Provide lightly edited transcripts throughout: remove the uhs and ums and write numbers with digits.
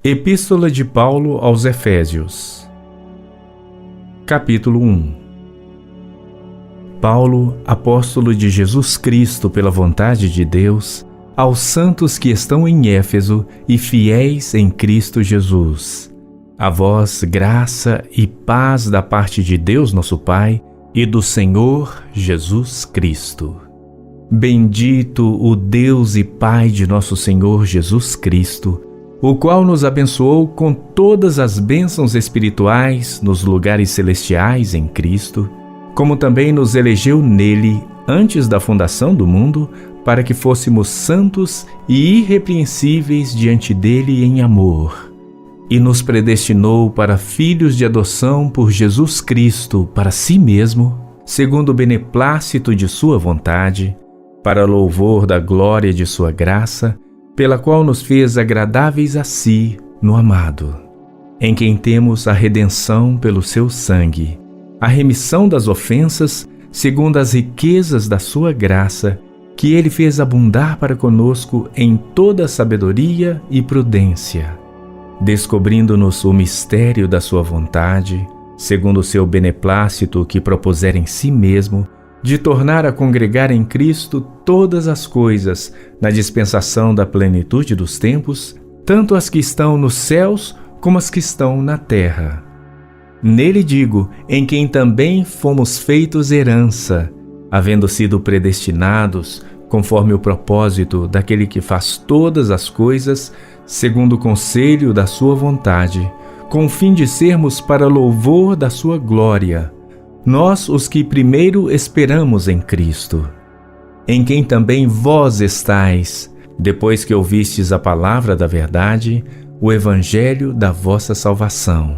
Epístola de Paulo aos Efésios. Capítulo 1. Paulo, apóstolo de Jesus Cristo pela vontade de Deus, aos santos que estão em Éfeso e fiéis em Cristo Jesus. A vós graça e paz da parte de Deus nosso Pai e do Senhor Jesus Cristo. Bendito o Deus e Pai de nosso Senhor Jesus Cristo, o qual nos abençoou com todas as bênçãos espirituais nos lugares celestiais em Cristo, como também nos elegeu nele antes da fundação do mundo, para que fôssemos santos e irrepreensíveis diante dele em amor. E nos predestinou para filhos de adoção por Jesus Cristo para si mesmo, segundo o beneplácito de sua vontade, para louvor da glória de sua graça, pela qual nos fez agradáveis a si no amado, em quem temos a redenção pelo seu sangue, a remissão das ofensas, segundo as riquezas da sua graça, que ele fez abundar para conosco em toda sabedoria e prudência, descobrindo-nos o mistério da sua vontade, segundo o seu beneplácito que propusera em si mesmo, de tornar a congregar em Cristo todas as coisas, na dispensação da plenitude dos tempos, tanto as que estão nos céus como as que estão na terra. Nele digo, em quem também fomos feitos herança, havendo sido predestinados, conforme o propósito daquele que faz todas as coisas, segundo o conselho da sua vontade, com o fim de sermos para louvor da sua glória, nós os que primeiro esperamos em Cristo, em quem também vós estáis, depois que ouvistes a palavra da verdade, o evangelho da vossa salvação.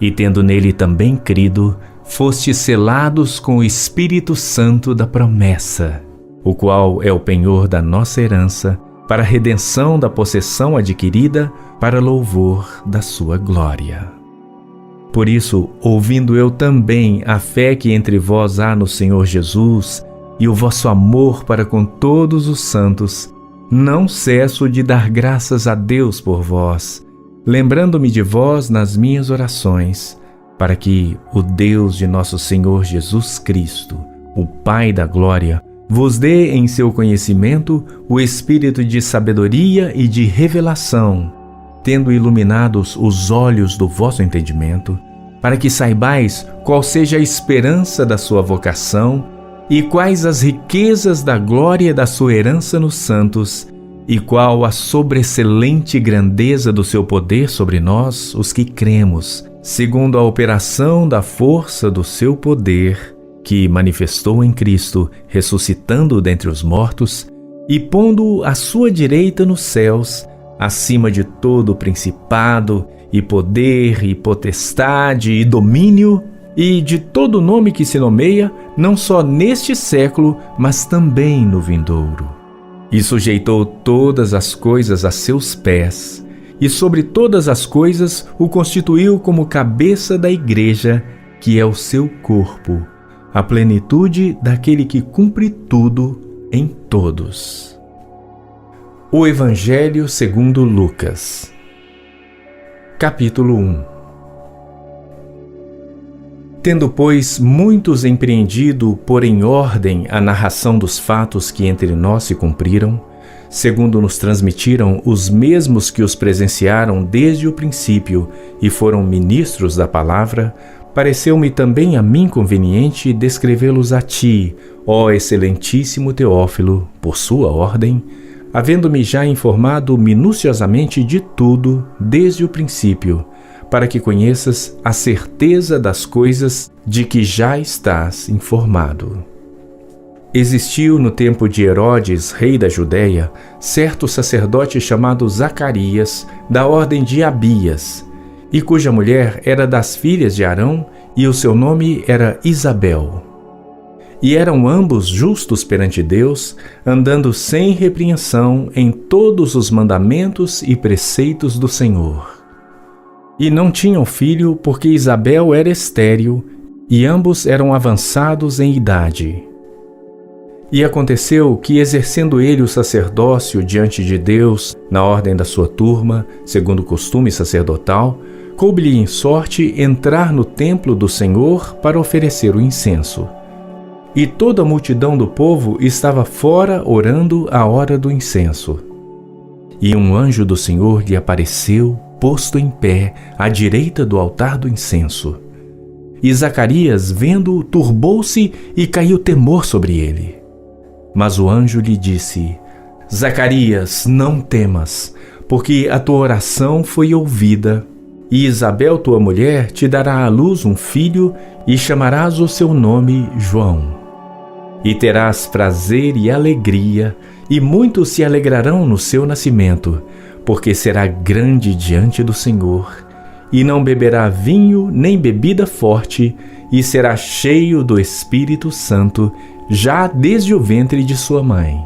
E tendo nele também crido, fostes selados com o Espírito Santo da promessa, o qual é o penhor da nossa herança, para a redenção da possessão adquirida, para louvor da sua glória. Por isso, ouvindo eu também a fé que entre vós há no Senhor Jesus e o vosso amor para com todos os santos, não cesso de dar graças a Deus por vós, lembrando-me de vós nas minhas orações, para que o Deus de nosso Senhor Jesus Cristo, o Pai da glória, vos dê em seu conhecimento o espírito de sabedoria e de revelação, tendo iluminados os olhos do vosso entendimento, para que saibais qual seja a esperança da sua vocação e quais as riquezas da glória da sua herança nos santos e qual a sobreexcelente grandeza do seu poder sobre nós, os que cremos, segundo a operação da força do seu poder, que manifestou em Cristo, ressuscitando-o dentre os mortos e pondo-o à sua direita nos céus, acima de todo principado, e poder, e potestade, e domínio, e de todo nome que se nomeia, não só neste século, mas também no vindouro. E sujeitou todas as coisas a seus pés, e sobre todas as coisas o constituiu como cabeça da igreja, que é o seu corpo, a plenitude daquele que cumpre tudo em todos. O Evangelho segundo Lucas. Capítulo 1. Tendo, pois, muitos empreendido pôr em ordem a narração dos fatos que entre nós se cumpriram, segundo nos transmitiram os mesmos que os presenciaram desde o princípio e foram ministros da palavra, pareceu-me também a mim conveniente descrevê-los a ti, ó excelentíssimo Teófilo, por sua ordem, havendo-me já informado minuciosamente de tudo desde o princípio, para que conheças a certeza das coisas de que já estás informado. Existiu no tempo de Herodes, rei da Judéia, certo sacerdote chamado Zacarias, da ordem de Abias, e cuja mulher era das filhas de Arão, e o seu nome era Isabel. E eram ambos justos perante Deus, andando sem repreensão em todos os mandamentos e preceitos do Senhor. E não tinham filho, porque Isabel era estéril, e ambos eram avançados em idade. E aconteceu que, exercendo ele o sacerdócio diante de Deus, na ordem da sua turma, segundo o costume sacerdotal, coube-lhe em sorte entrar no templo do Senhor para oferecer o incenso. E toda a multidão do povo estava fora orando à hora do incenso. E um anjo do Senhor lhe apareceu, posto em pé, à direita do altar do incenso. E Zacarias, vendo-o, turbou-se e caiu temor sobre ele. Mas o anjo lhe disse: Zacarias, não temas, porque a tua oração foi ouvida. E Isabel, tua mulher, te dará à luz um filho, e chamarás o seu nome João. E terás prazer e alegria, e muitos se alegrarão no seu nascimento, porque será grande diante do Senhor, e não beberá vinho nem bebida forte, e será cheio do Espírito Santo, já desde o ventre de sua mãe.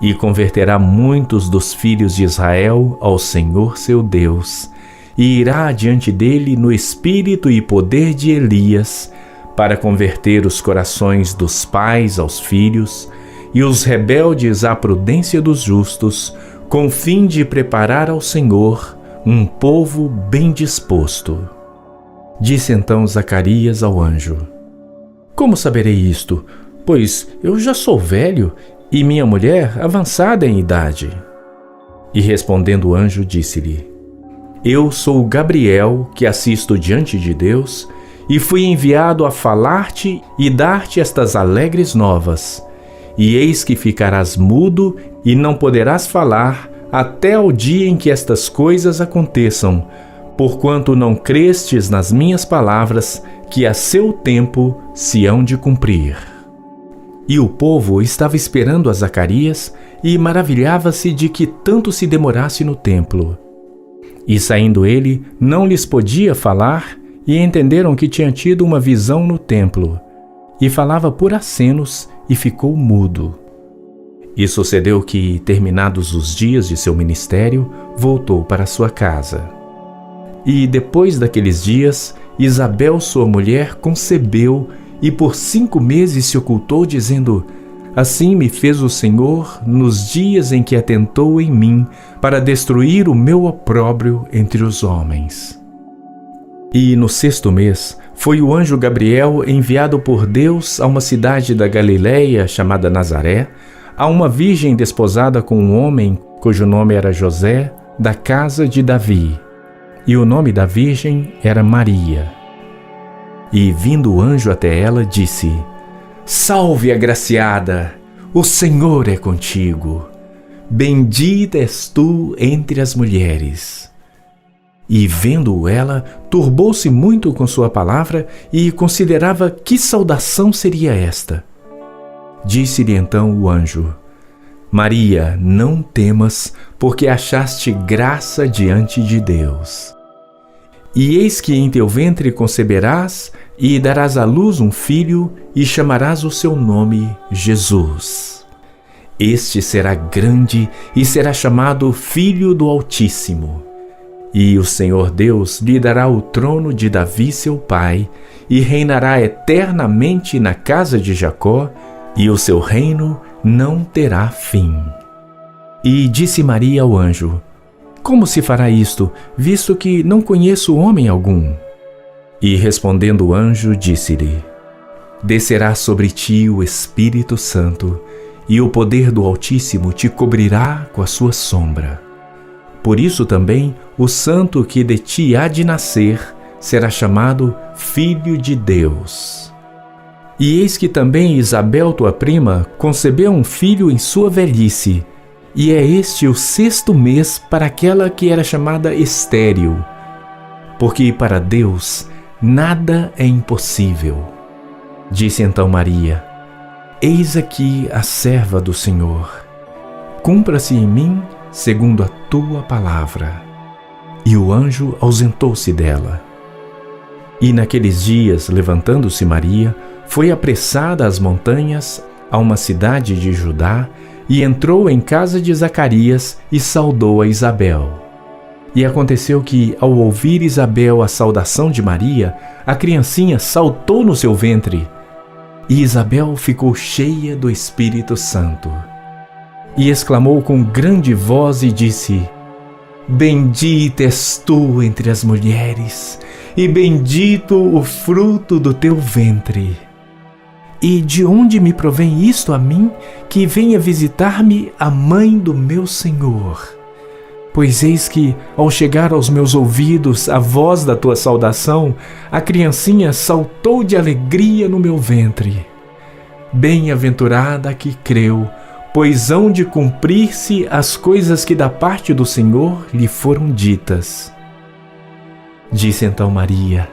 E converterá muitos dos filhos de Israel ao Senhor seu Deus, e irá diante dele no espírito e poder de Elias, para converter os corações dos pais aos filhos, e os rebeldes à prudência dos justos, com fim de preparar ao Senhor um povo bem disposto. Disse então Zacarias ao anjo: Como saberei isto? Pois eu já sou velho e minha mulher avançada em idade. E respondendo o anjo, disse-lhe: Eu sou Gabriel, que assisto diante de Deus, e fui enviado a falar-te e dar-te estas alegres novas. E eis que ficarás mudo e não poderás falar até o dia em que estas coisas aconteçam, porquanto não crestes nas minhas palavras, que a seu tempo se hão de cumprir. E o povo estava esperando a Zacarias e maravilhava-se de que tanto se demorasse no templo. E saindo ele, não lhes podia falar, e entenderam que tinha tido uma visão no templo, e falava por acenos e ficou mudo. E sucedeu que, terminados os dias de seu ministério, voltou para sua casa. E depois daqueles dias, Isabel, sua mulher, concebeu, e por 5 meses se ocultou, dizendo: Assim me fez o Senhor nos dias em que atentou em mim, para destruir o meu opróbrio entre os homens. E no 6º mês, foi o anjo Gabriel enviado por Deus a uma cidade da Galileia chamada Nazaré, a uma virgem desposada com um homem cujo nome era José, da casa de Davi. E o nome da virgem era Maria. E vindo o anjo até ela, disse: Salve, agraciada! O Senhor é contigo. Bendita és tu entre as mulheres. E vendo-o ela, turbou-se muito com sua palavra e considerava que saudação seria esta. Disse-lhe então o anjo: Maria, não temas, porque achaste graça diante de Deus. E eis que em teu ventre conceberás e darás à luz um filho, e chamarás o seu nome Jesus. Este será grande e será chamado Filho do Altíssimo. E o Senhor Deus lhe dará o trono de Davi seu pai, e reinará eternamente na casa de Jacó, e o seu reino não terá fim. E disse Maria ao anjo: Como se fará isto, visto que não conheço homem algum? E respondendo o anjo, disse-lhe: Descerá sobre ti o Espírito Santo, e o poder do Altíssimo te cobrirá com a sua sombra. Por isso também o santo que de ti há de nascer será chamado Filho de Deus. E eis que também Isabel, tua prima, concebeu um filho em sua velhice, e é este o 6º mês para aquela que era chamada estéril, porque para Deus nada é impossível. Disse então Maria: Eis aqui a serva do Senhor. Cumpra-se em mim segundo a tua palavra. E o anjo ausentou-se dela. E naqueles dias, levantando-se Maria, foi apressada às montanhas, a uma cidade de Judá, e entrou em casa de Zacarias e saudou a Isabel. E aconteceu que, ao ouvir Isabel a saudação de Maria, a criancinha saltou no seu ventre. E Isabel ficou cheia do Espírito Santo. E exclamou com grande voz e disse: Bendita és tu entre as mulheres, e bendito o fruto do teu ventre. E de onde me provém isto a mim, que venha visitar-me a mãe do meu Senhor? Pois eis que, ao chegar aos meus ouvidos a voz da tua saudação, a criancinha saltou de alegria no meu ventre. Bem-aventurada a que creu, pois hão de cumprir-se as coisas que da parte do Senhor lhe foram ditas. Disse então Maria: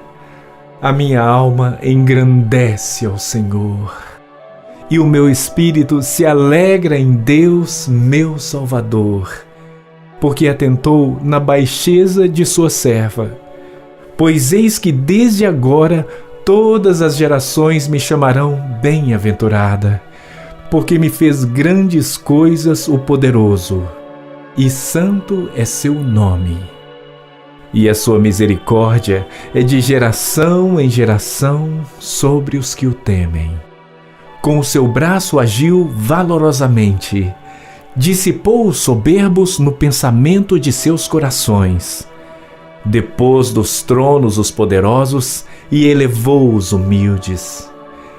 A minha alma engrandece ao Senhor, e o meu espírito se alegra em Deus, meu Salvador, porque atentou na baixeza de sua serva. Pois eis que desde agora todas as gerações me chamarão bem-aventurada, porque me fez grandes coisas o poderoso, e santo é seu nome. E a sua misericórdia é de geração em geração sobre os que o temem. Com o seu braço agiu valorosamente, dissipou os soberbos no pensamento de seus corações. Depôs dos tronos os poderosos e elevou os humildes.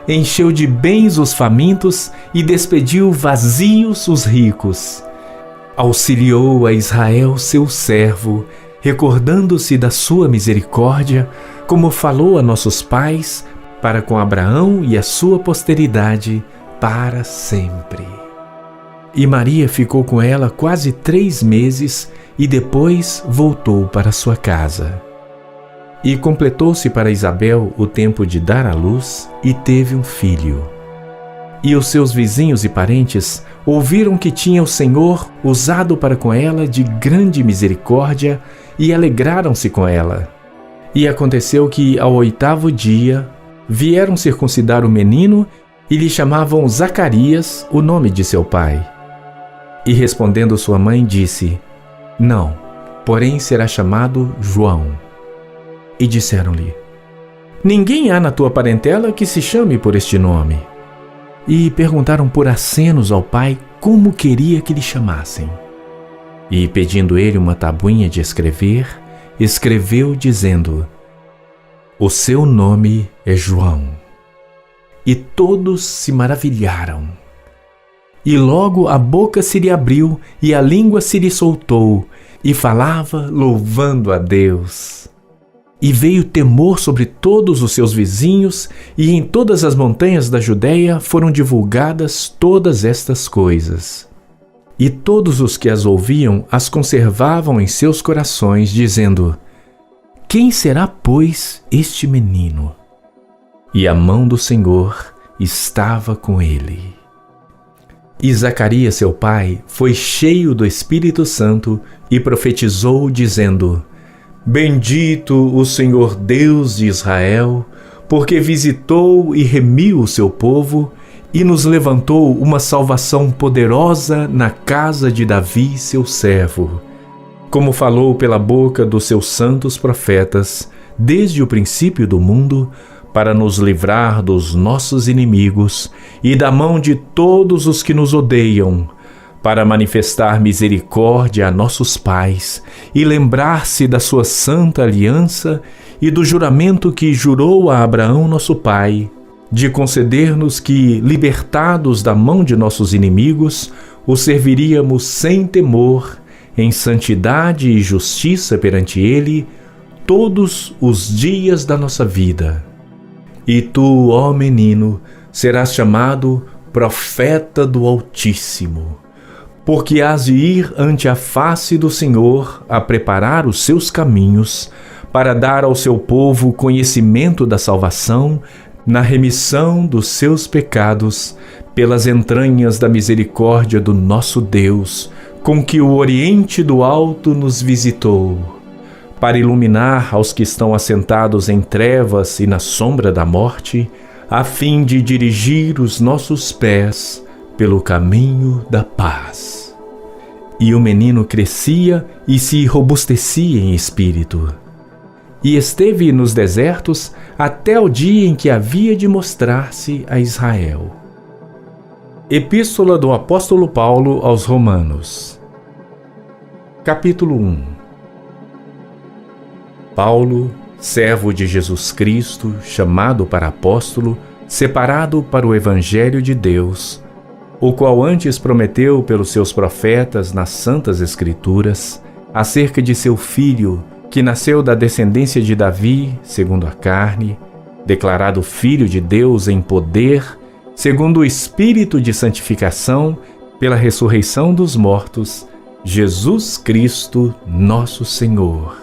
Encheu de bens os famintos e despediu vazios os ricos. Auxiliou a Israel seu servo, recordando-se da sua misericórdia, como falou a nossos pais, para com Abraão e a sua posteridade para sempre. E Maria ficou com ela quase 3 meses e depois voltou para sua casa. E completou-se para Isabel o tempo de dar à luz e teve um filho. E os seus vizinhos e parentes ouviram que tinha o Senhor usado para com ela de grande misericórdia e alegraram-se com ela. E aconteceu que, ao 8º dia, vieram circuncidar o menino e lhe chamavam Zacarias, o nome de seu pai. E respondendo sua mãe, disse: Não, porém será chamado João. E disseram-lhe: Ninguém há na tua parentela que se chame por este nome. E perguntaram por acenos ao pai como queria que lhe chamassem. E pedindo ele uma tabuinha de escrever, escreveu dizendo: O seu nome é João. E todos se maravilharam. E logo a boca se lhe abriu e a língua se lhe soltou, e falava louvando a Deus. E veio temor sobre todos os seus vizinhos, e em todas as montanhas da Judéia foram divulgadas todas estas coisas. E todos os que as ouviam as conservavam em seus corações, dizendo: Quem será, pois, este menino? E a mão do Senhor estava com ele. E Zacarias, seu pai, foi cheio do Espírito Santo e profetizou, dizendo: Bendito o Senhor Deus de Israel, porque visitou e remiu o seu povo e nos levantou uma salvação poderosa na casa de Davi, seu servo, como falou pela boca dos seus santos profetas, desde o princípio do mundo, para nos livrar dos nossos inimigos e da mão de todos os que nos odeiam, para manifestar misericórdia a nossos pais e lembrar-se da sua santa aliança e do juramento que jurou a Abraão nosso pai, de conceder-nos que, libertados da mão de nossos inimigos, o serviríamos sem temor, em santidade e justiça perante ele, todos os dias da nossa vida. E tu, ó menino, serás chamado Profeta do Altíssimo, porque hás de ir ante a face do Senhor a preparar os seus caminhos, para dar ao seu povo conhecimento da salvação, na remissão dos seus pecados, pelas entranhas da misericórdia do nosso Deus, com que o Oriente do Alto nos visitou, para iluminar aos que estão assentados em trevas e na sombra da morte, a fim de dirigir os nossos pés pelo caminho da paz. E o menino crescia e se robustecia em espírito, e esteve nos desertos até o dia em que havia de mostrar-se a Israel. Epístola do Apóstolo Paulo aos Romanos. Capítulo 1. Paulo, servo de Jesus Cristo, chamado para apóstolo, separado para o Evangelho de Deus, o qual antes prometeu pelos seus profetas nas Santas Escrituras, acerca de seu Filho, que nasceu da descendência de Davi, segundo a carne, declarado Filho de Deus em poder, segundo o Espírito de santificação, pela ressurreição dos mortos, Jesus Cristo, nosso Senhor,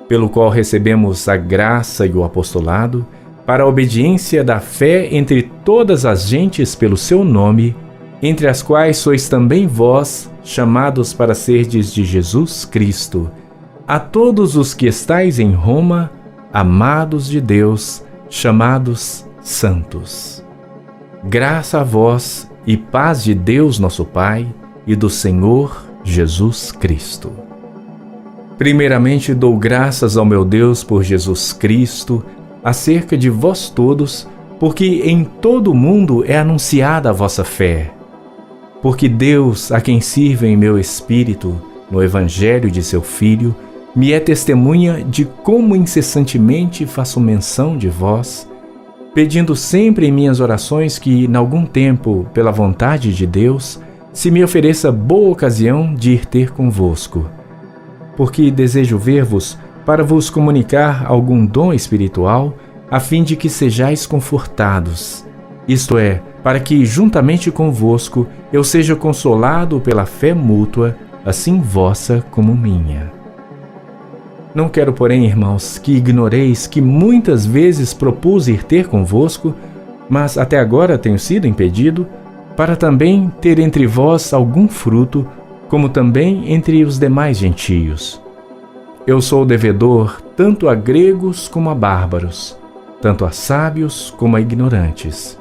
pelo qual recebemos a graça e o apostolado, para a obediência da fé entre todas as gentes pelo seu nome, entre as quais sois também vós, chamados para serdes de Jesus Cristo, a todos os que estáis em Roma, amados de Deus, chamados santos. Graça a vós e paz de Deus nosso Pai e do Senhor Jesus Cristo. Primeiramente dou graças ao meu Deus por Jesus Cristo, acerca de vós todos, porque em todo o mundo é anunciada a vossa fé. Porque Deus, a quem sirvo em meu espírito, no Evangelho de seu Filho, me é testemunha de como incessantemente faço menção de vós, pedindo sempre em minhas orações que, em algum tempo, pela vontade de Deus, se me ofereça boa ocasião de ir ter convosco. Porque desejo ver-vos para vos comunicar algum dom espiritual, a fim de que sejais confortados, isto é, para que, juntamente convosco, eu seja consolado pela fé mútua, assim vossa como minha. Não quero, porém, irmãos, que ignoreis que muitas vezes propus ir ter convosco, mas até agora tenho sido impedido, para também ter entre vós algum fruto, como também entre os demais gentios. Eu sou devedor tanto a gregos como a bárbaros, tanto a sábios como a ignorantes.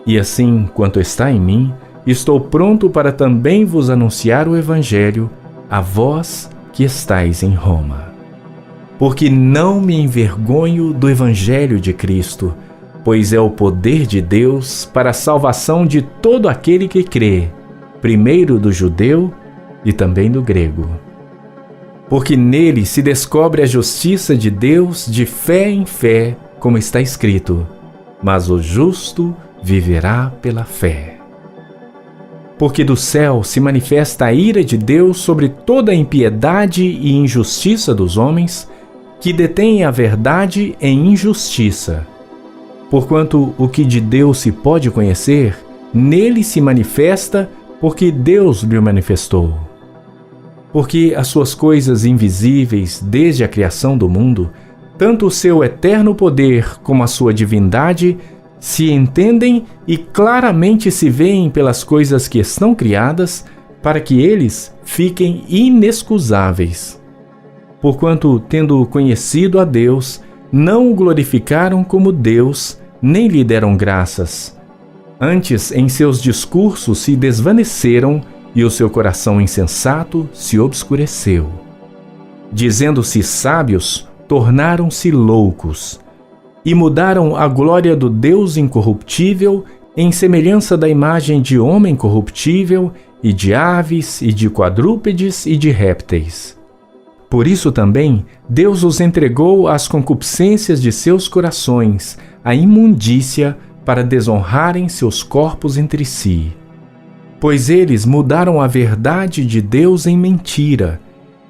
E assim, quanto está em mim, estou pronto para também vos anunciar o Evangelho, a vós que estáis em Roma. Porque não me envergonho do Evangelho de Cristo, pois é o poder de Deus para a salvação de todo aquele que crê, primeiro do judeu e também do grego. Porque nele se descobre a justiça de Deus de fé em fé, como está escrito, mas o justo viverá pela fé. Porque do céu se manifesta a ira de Deus sobre toda a impiedade e injustiça dos homens, que detêm a verdade em injustiça. Porquanto o que de Deus se pode conhecer, nele se manifesta, porque Deus lhe manifestou. Porque as suas coisas invisíveis, desde a criação do mundo, tanto o seu eterno poder como a sua divindade, se entendem e claramente se veem pelas coisas que estão criadas, para que eles fiquem inexcusáveis. Porquanto, tendo conhecido a Deus, não o glorificaram como Deus, nem lhe deram graças. Antes, em seus discursos se desvaneceram, e o seu coração insensato se obscureceu. Dizendo-se sábios, tornaram-se loucos, e mudaram a glória do Deus incorruptível em semelhança da imagem de homem corruptível, e de aves, e de quadrúpedes, e de répteis. Por isso também Deus os entregou às concupiscências de seus corações, à imundícia, para desonrarem seus corpos entre si. Pois eles mudaram a verdade de Deus em mentira,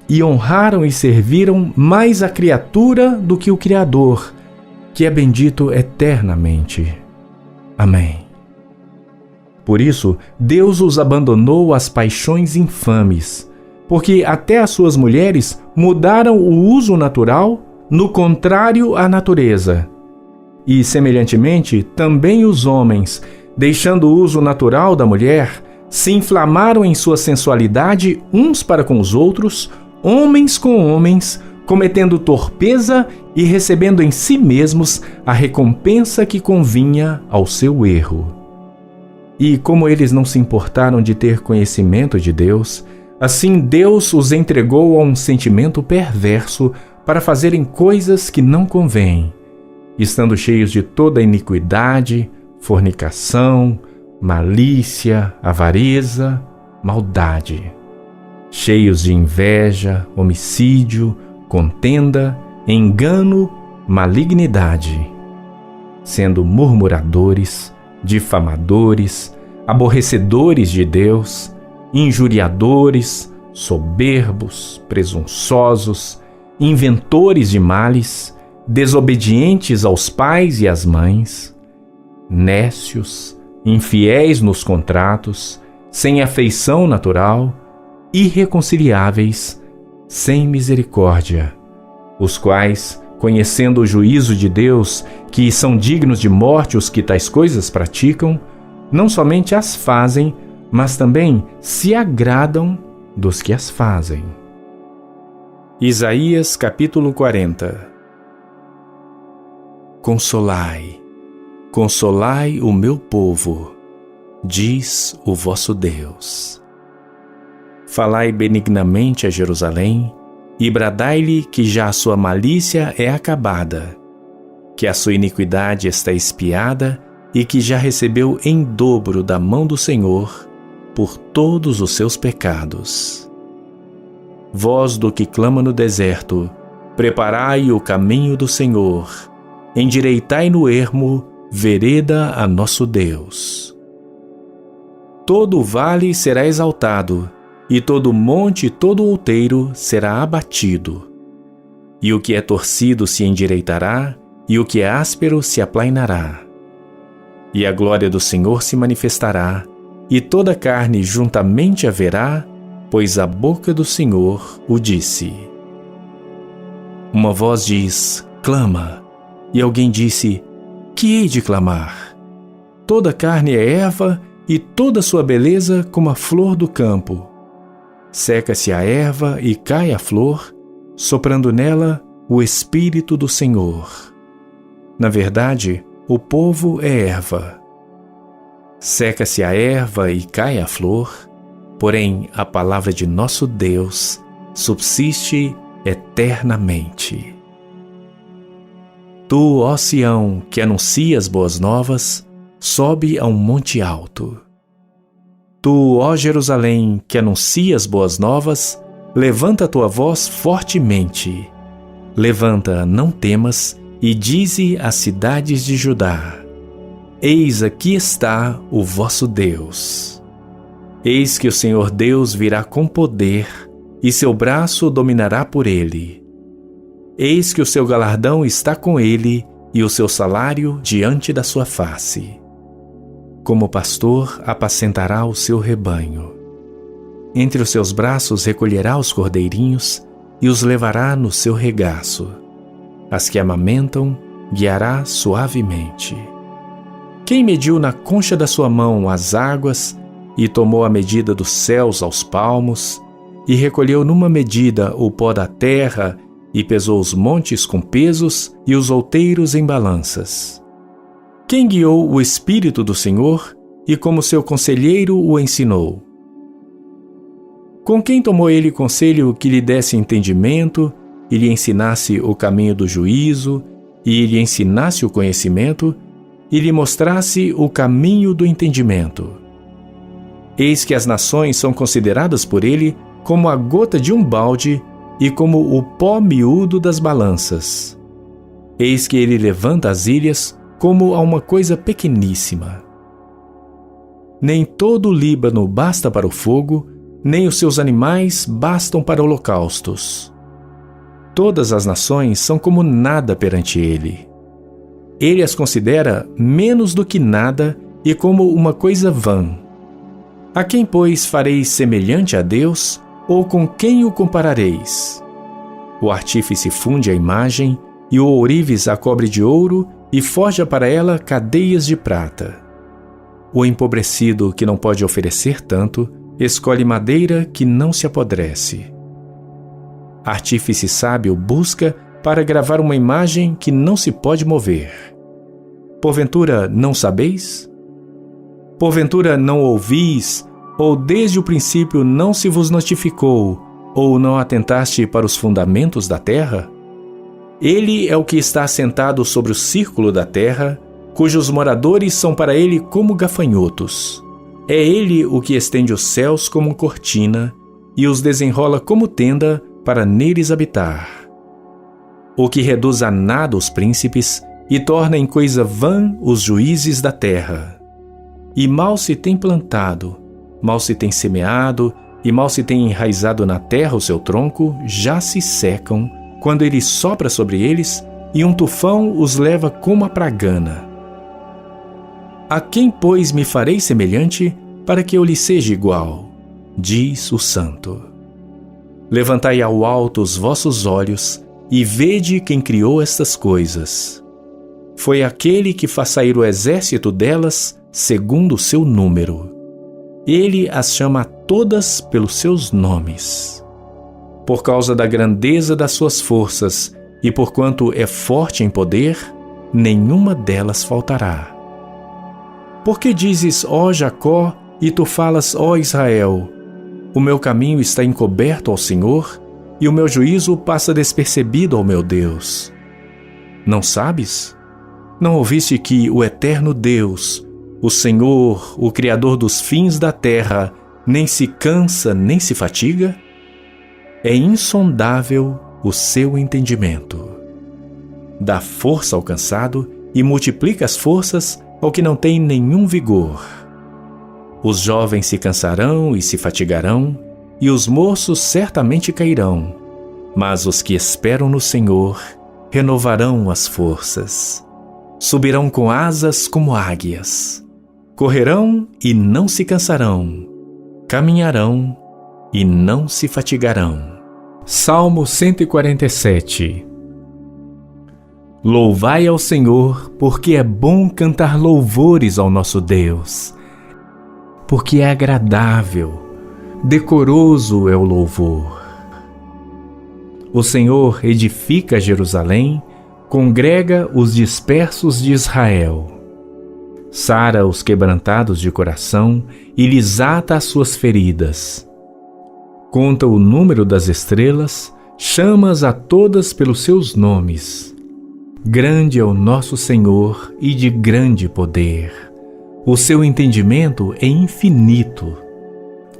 e honraram e serviram mais a criatura do que o Criador, que é bendito eternamente. Amém. Por isso, Deus os abandonou às paixões infames, porque até as suas mulheres mudaram o uso natural, no contrário à natureza. E, semelhantemente, também os homens, deixando o uso natural da mulher, se inflamaram em sua sensualidade uns para com os outros, homens com homens, cometendo torpeza e recebendo em si mesmos a recompensa que convinha ao seu erro. E como eles não se importaram de ter conhecimento de Deus, assim Deus os entregou a um sentimento perverso para fazerem coisas que não convêm, estando cheios de toda iniquidade, fornicação, malícia, avareza, maldade, cheios de inveja, homicídio, contenda, engano, malignidade, sendo murmuradores, difamadores, aborrecedores de Deus, injuriadores, soberbos, presunçosos, inventores de males, desobedientes aos pais e às mães, nécios, infiéis nos contratos, sem afeição natural, irreconciliáveis, sem misericórdia, os quais, conhecendo o juízo de Deus, que são dignos de morte os que tais coisas praticam, não somente as fazem, mas também se agradam dos que as fazem. Isaías capítulo 40. Consolai, consolai o meu povo, diz o vosso Deus. Falai benignamente a Jerusalém, e bradai-lhe que já a sua malícia é acabada, que a sua iniquidade está expiada e que já recebeu em dobro da mão do Senhor por todos os seus pecados. Voz do que clama no deserto, preparai o caminho do Senhor, endireitai no ermo vereda a nosso Deus. Todo o vale será exaltado, e todo monte e todo outeiro será abatido. E o que é torcido se endireitará, e o que é áspero se aplainará. E a glória do Senhor se manifestará, e toda a carne juntamente a verá, pois a boca do Senhor o disse. Uma voz diz, clama, e alguém disse, que hei de clamar? Toda a carne é erva, e toda a sua beleza como a flor do campo. Seca-se a erva e cai a flor, soprando nela o Espírito do Senhor. Na verdade, o povo é erva. Seca-se a erva e cai a flor, porém a palavra de nosso Deus subsiste eternamente. Tu, ó Sião, que anuncias boas novas, sobe a um monte alto. Tu, ó Jerusalém, que anuncias boas novas, levanta a tua voz fortemente. Levanta, não temas, e dize às cidades de Judá: Eis aqui está o vosso Deus. Eis que o Senhor Deus virá com poder, e seu braço dominará por ele. Eis que o seu galardão está com ele, e o seu salário diante da sua face. Como pastor apacentará o seu rebanho. Entre os seus braços recolherá os cordeirinhos e os levará no seu regaço. As que amamentam guiará suavemente. Quem mediu na concha da sua mão as águas e tomou a medida dos céus aos palmos e recolheu numa medida o pó da terra e pesou os montes com pesos e os outeiros em balanças? Quem guiou o Espírito do Senhor e como seu conselheiro o ensinou? Com quem tomou ele conselho que lhe desse entendimento e lhe ensinasse o caminho do juízo e lhe ensinasse o conhecimento e lhe mostrasse o caminho do entendimento? Eis que as nações são consideradas por ele como a gota de um balde e como o pó miúdo das balanças. Eis que ele levanta as ilhas como a uma coisa pequeníssima. Nem todo o Líbano basta para o fogo, nem os seus animais bastam para holocaustos. Todas as nações são como nada perante ele. Ele as considera menos do que nada e como uma coisa vã. A quem, pois, fareis semelhante a Deus, ou com quem o comparareis? O artífice funde a imagem, e o ourives a cobre de ouro, e forja para ela cadeias de prata. O empobrecido, que não pode oferecer tanto, escolhe madeira que não se apodrece. Artífice sábio busca para gravar uma imagem que não se pode mover. Porventura não sabeis? Porventura não ouvis, ou desde o princípio não se vos notificou, ou não atentaste para os fundamentos da terra? Ele é o que está assentado sobre o círculo da terra, cujos moradores são para ele como gafanhotos. É ele o que estende os céus como cortina e os desenrola como tenda para neles habitar. O que reduz a nada os príncipes e torna em coisa vã os juízes da terra. E mal se tem plantado, mal se tem semeado e mal se tem enraizado na terra o seu tronco, já se secam, quando ele sopra sobre eles, e um tufão os leva como a pragana. A quem, pois, me farei semelhante, para que eu lhe seja igual? Diz o Santo. Levantai ao alto os vossos olhos, e vede quem criou estas coisas. Foi aquele que faz sair o exército delas, segundo o seu número. Ele as chama todas pelos seus nomes. Por causa da grandeza das suas forças, e porquanto é forte em poder, nenhuma delas faltará. Porque dizes, ó Jacó, e tu falas, ó Israel, o meu caminho está encoberto ao Senhor, e o meu juízo passa despercebido ao meu Deus. Não sabes? Não ouviste que o eterno Deus, o Senhor, o Criador dos fins da terra, nem se cansa, nem se fatiga? É insondável o seu entendimento. Dá força ao cansado e multiplica as forças ao que não tem nenhum vigor. Os jovens se cansarão e se fatigarão, e os moços certamente cairão, mas os que esperam no Senhor renovarão as forças. Subirão com asas como águias. Correrão e não se cansarão. Caminharão e não se fatigarão. Salmo 147. Louvai ao Senhor, porque é bom cantar louvores ao nosso Deus. Porque é agradável, decoroso é o louvor. O Senhor edifica Jerusalém, congrega os dispersos de Israel. Sara os quebrantados de coração e lhes ata as suas feridas. Conta o número das estrelas, chama-as a todas pelos seus nomes. Grande é o nosso Senhor e de grande poder. O seu entendimento é infinito.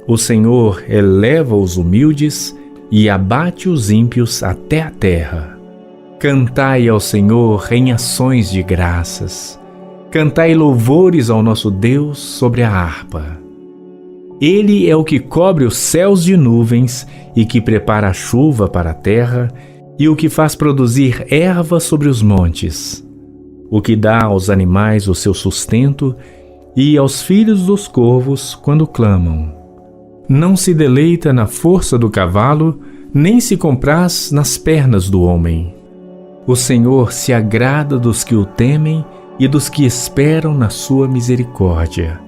O Senhor eleva os humildes e abate os ímpios até a terra. Cantai ao Senhor em ações de graças. Cantai louvores ao nosso Deus sobre a harpa. Ele é o que cobre os céus de nuvens e que prepara a chuva para a terra e o que faz produzir erva sobre os montes. O que dá aos animais o seu sustento e aos filhos dos corvos quando clamam. Não se deleita na força do cavalo, nem se compraz nas pernas do homem. O Senhor se agrada dos que o temem e dos que esperam na sua misericórdia.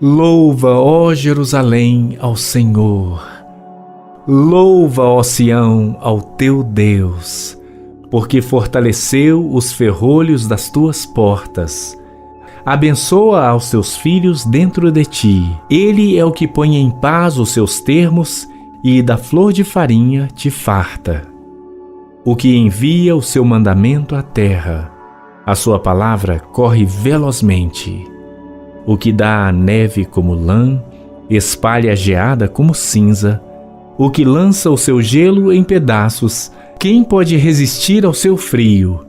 Louva, ó Jerusalém, ao Senhor. Louva, ó Sião, ao teu Deus, porque fortaleceu os ferrolhos das tuas portas. Abençoa aos teus filhos dentro de ti. Ele é o que põe em paz os seus termos e da flor de farinha te farta. O que envia o seu mandamento à terra. A sua palavra corre velozmente. O que dá a neve como lã, espalha a geada como cinza. O que lança o seu gelo em pedaços, quem pode resistir ao seu frio?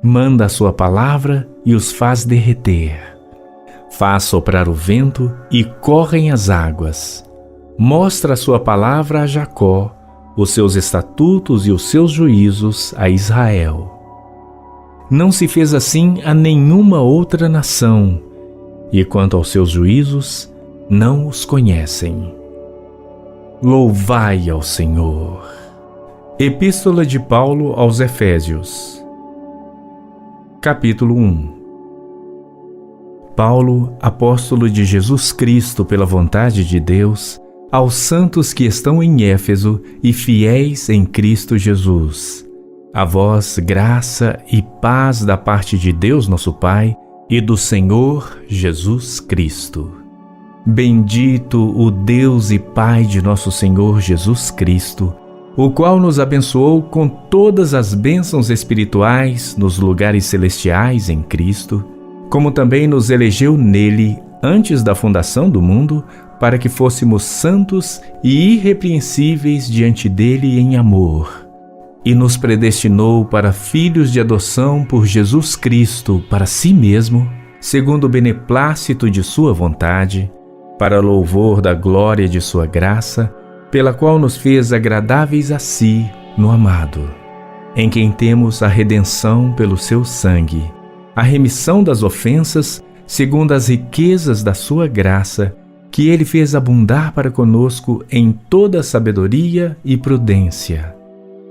Manda a sua palavra e os faz derreter. Faz soprar o vento e correm as águas. Mostra a sua palavra a Jacó, os seus estatutos e os seus juízos a Israel. Não se fez assim a nenhuma outra nação, e quanto aos seus juízos, não os conhecem. Louvai ao Senhor. Epístola de Paulo aos Efésios. Capítulo 1. Paulo, apóstolo de Jesus Cristo pela vontade de Deus, aos santos que estão em Éfeso e fiéis em Cristo Jesus. A vós graça e paz da parte de Deus nosso Pai e do Senhor Jesus Cristo. Bendito o Deus e Pai de nosso Senhor Jesus Cristo, o qual nos abençoou com todas as bênçãos espirituais nos lugares celestiais em Cristo, como também nos elegeu nele antes da fundação do mundo, para que fôssemos santos e irrepreensíveis diante dele em amor, e nos predestinou para filhos de adoção por Jesus Cristo para si mesmo, segundo o beneplácito de sua vontade, para louvor da glória de sua graça, pela qual nos fez agradáveis a si no amado, em quem temos a redenção pelo seu sangue, a remissão das ofensas, segundo as riquezas da sua graça, que ele fez abundar para conosco em toda sabedoria e prudência,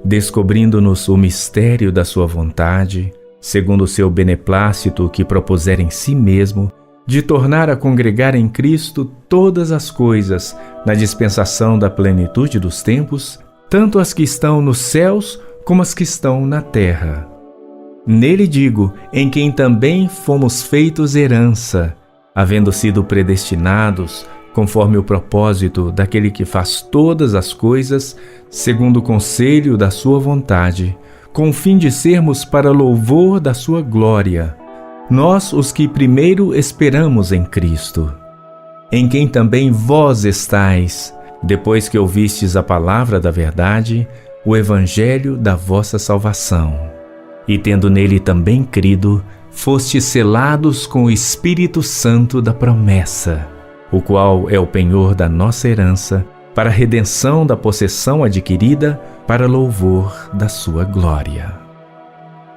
descobrindo-nos o mistério da sua vontade, segundo o seu beneplácito que propusera em si mesmo, de tornar a congregar em Cristo todas as coisas, na dispensação da plenitude dos tempos, tanto as que estão nos céus como as que estão na terra. Nele digo, em quem também fomos feitos herança, havendo sido predestinados, conforme o propósito daquele que faz todas as coisas, segundo o conselho da sua vontade, com o fim de sermos para louvor da sua glória, nós os que primeiro esperamos em Cristo, em quem também vós estais, depois que ouvistes a palavra da verdade, o evangelho da vossa salvação, e tendo nele também crido, fostes selados com o Espírito Santo da promessa, o qual é o penhor da nossa herança, para a redenção da possessão adquirida, para louvor da sua glória.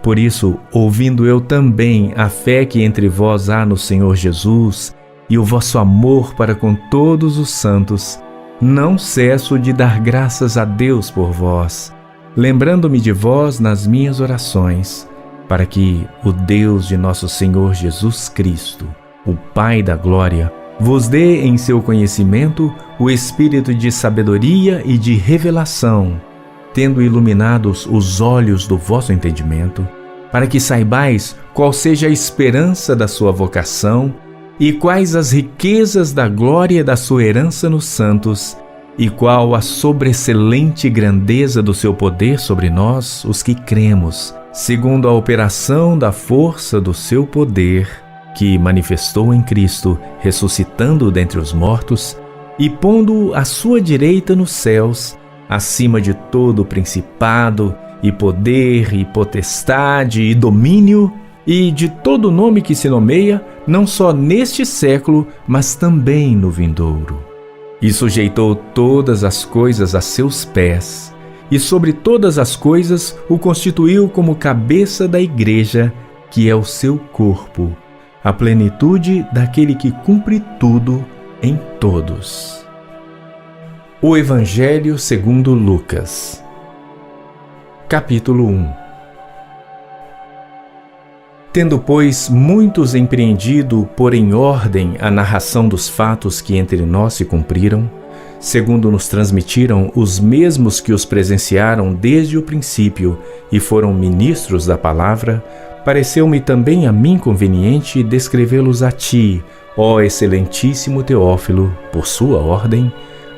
Por isso, ouvindo eu também a fé que entre vós há no Senhor Jesus e o vosso amor para com todos os santos, não cesso de dar graças a Deus por vós, lembrando-me de vós nas minhas orações, para que o Deus de nosso Senhor Jesus Cristo, o Pai da glória, vos dê em seu conhecimento o espírito de sabedoria e de revelação, tendo iluminados os olhos do vosso entendimento, para que saibais qual seja a esperança da sua vocação e quais as riquezas da glória da sua herança nos santos, e qual a sobreexcelente grandeza do seu poder sobre nós, os que cremos, segundo a operação da força do seu poder, que manifestou em Cristo, ressuscitando-o dentre os mortos e pondo-o à sua direita nos céus, acima de todo principado e poder e potestade e domínio e de todo nome que se nomeia, não só neste século, mas também no vindouro. E sujeitou todas as coisas a seus pés, e sobre todas as coisas o constituiu como cabeça da igreja, que é o seu corpo, a plenitude daquele que cumpre tudo em todos. O Evangelho segundo Lucas. Capítulo 1. Tendo, pois, muitos empreendido pôr em ordem a narração dos fatos que entre nós se cumpriram, segundo nos transmitiram os mesmos que os presenciaram desde o princípio e foram ministros da palavra, pareceu-me também a mim conveniente descrevê-los a ti, ó excelentíssimo Teófilo, por sua ordem,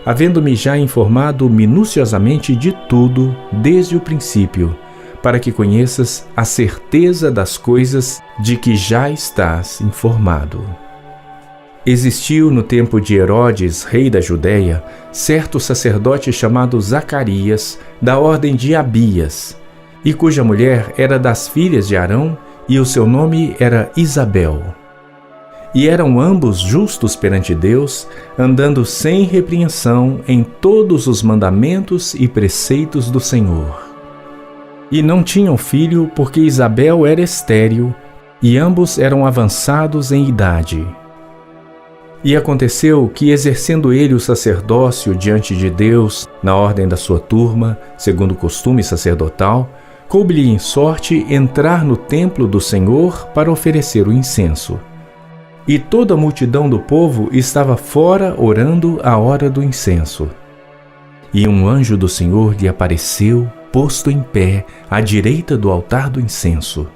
havendo-me já informado minuciosamente de tudo desde o princípio, para que conheças a certeza das coisas de que já estás informado. Existiu no tempo de Herodes, rei da Judéia, certo sacerdote chamado Zacarias, da ordem de Abias, e cuja mulher era das filhas de Arão, e o seu nome era Isabel. E eram ambos justos perante Deus, andando sem repreensão em todos os mandamentos e preceitos do Senhor. E não tinham filho, porque Isabel era estéril, e ambos eram avançados em idade. E aconteceu que, exercendo ele o sacerdócio diante de Deus, na ordem da sua turma, segundo o costume sacerdotal, coube-lhe em sorte entrar no templo do Senhor para oferecer o incenso. E toda a multidão do povo estava fora orando à hora do incenso. E um anjo do Senhor lhe apareceu, posto em pé, à direita do altar do incenso.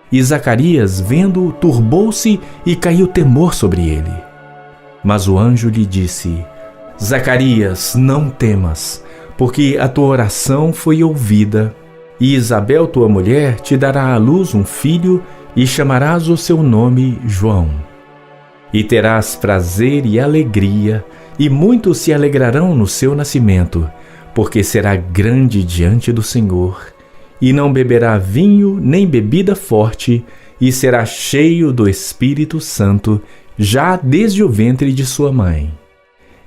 E Zacarias, vendo-o, turbou-se e caiu temor sobre ele. Mas o anjo lhe disse: Zacarias, não temas, porque a tua oração foi ouvida. E Isabel, tua mulher, te dará à luz um filho, e chamarás o seu nome João. E terás prazer e alegria, e muitos se alegrarão no seu nascimento, porque será grande diante do Senhor, e não beberá vinho nem bebida forte, e será cheio do Espírito Santo, já desde o ventre de sua mãe.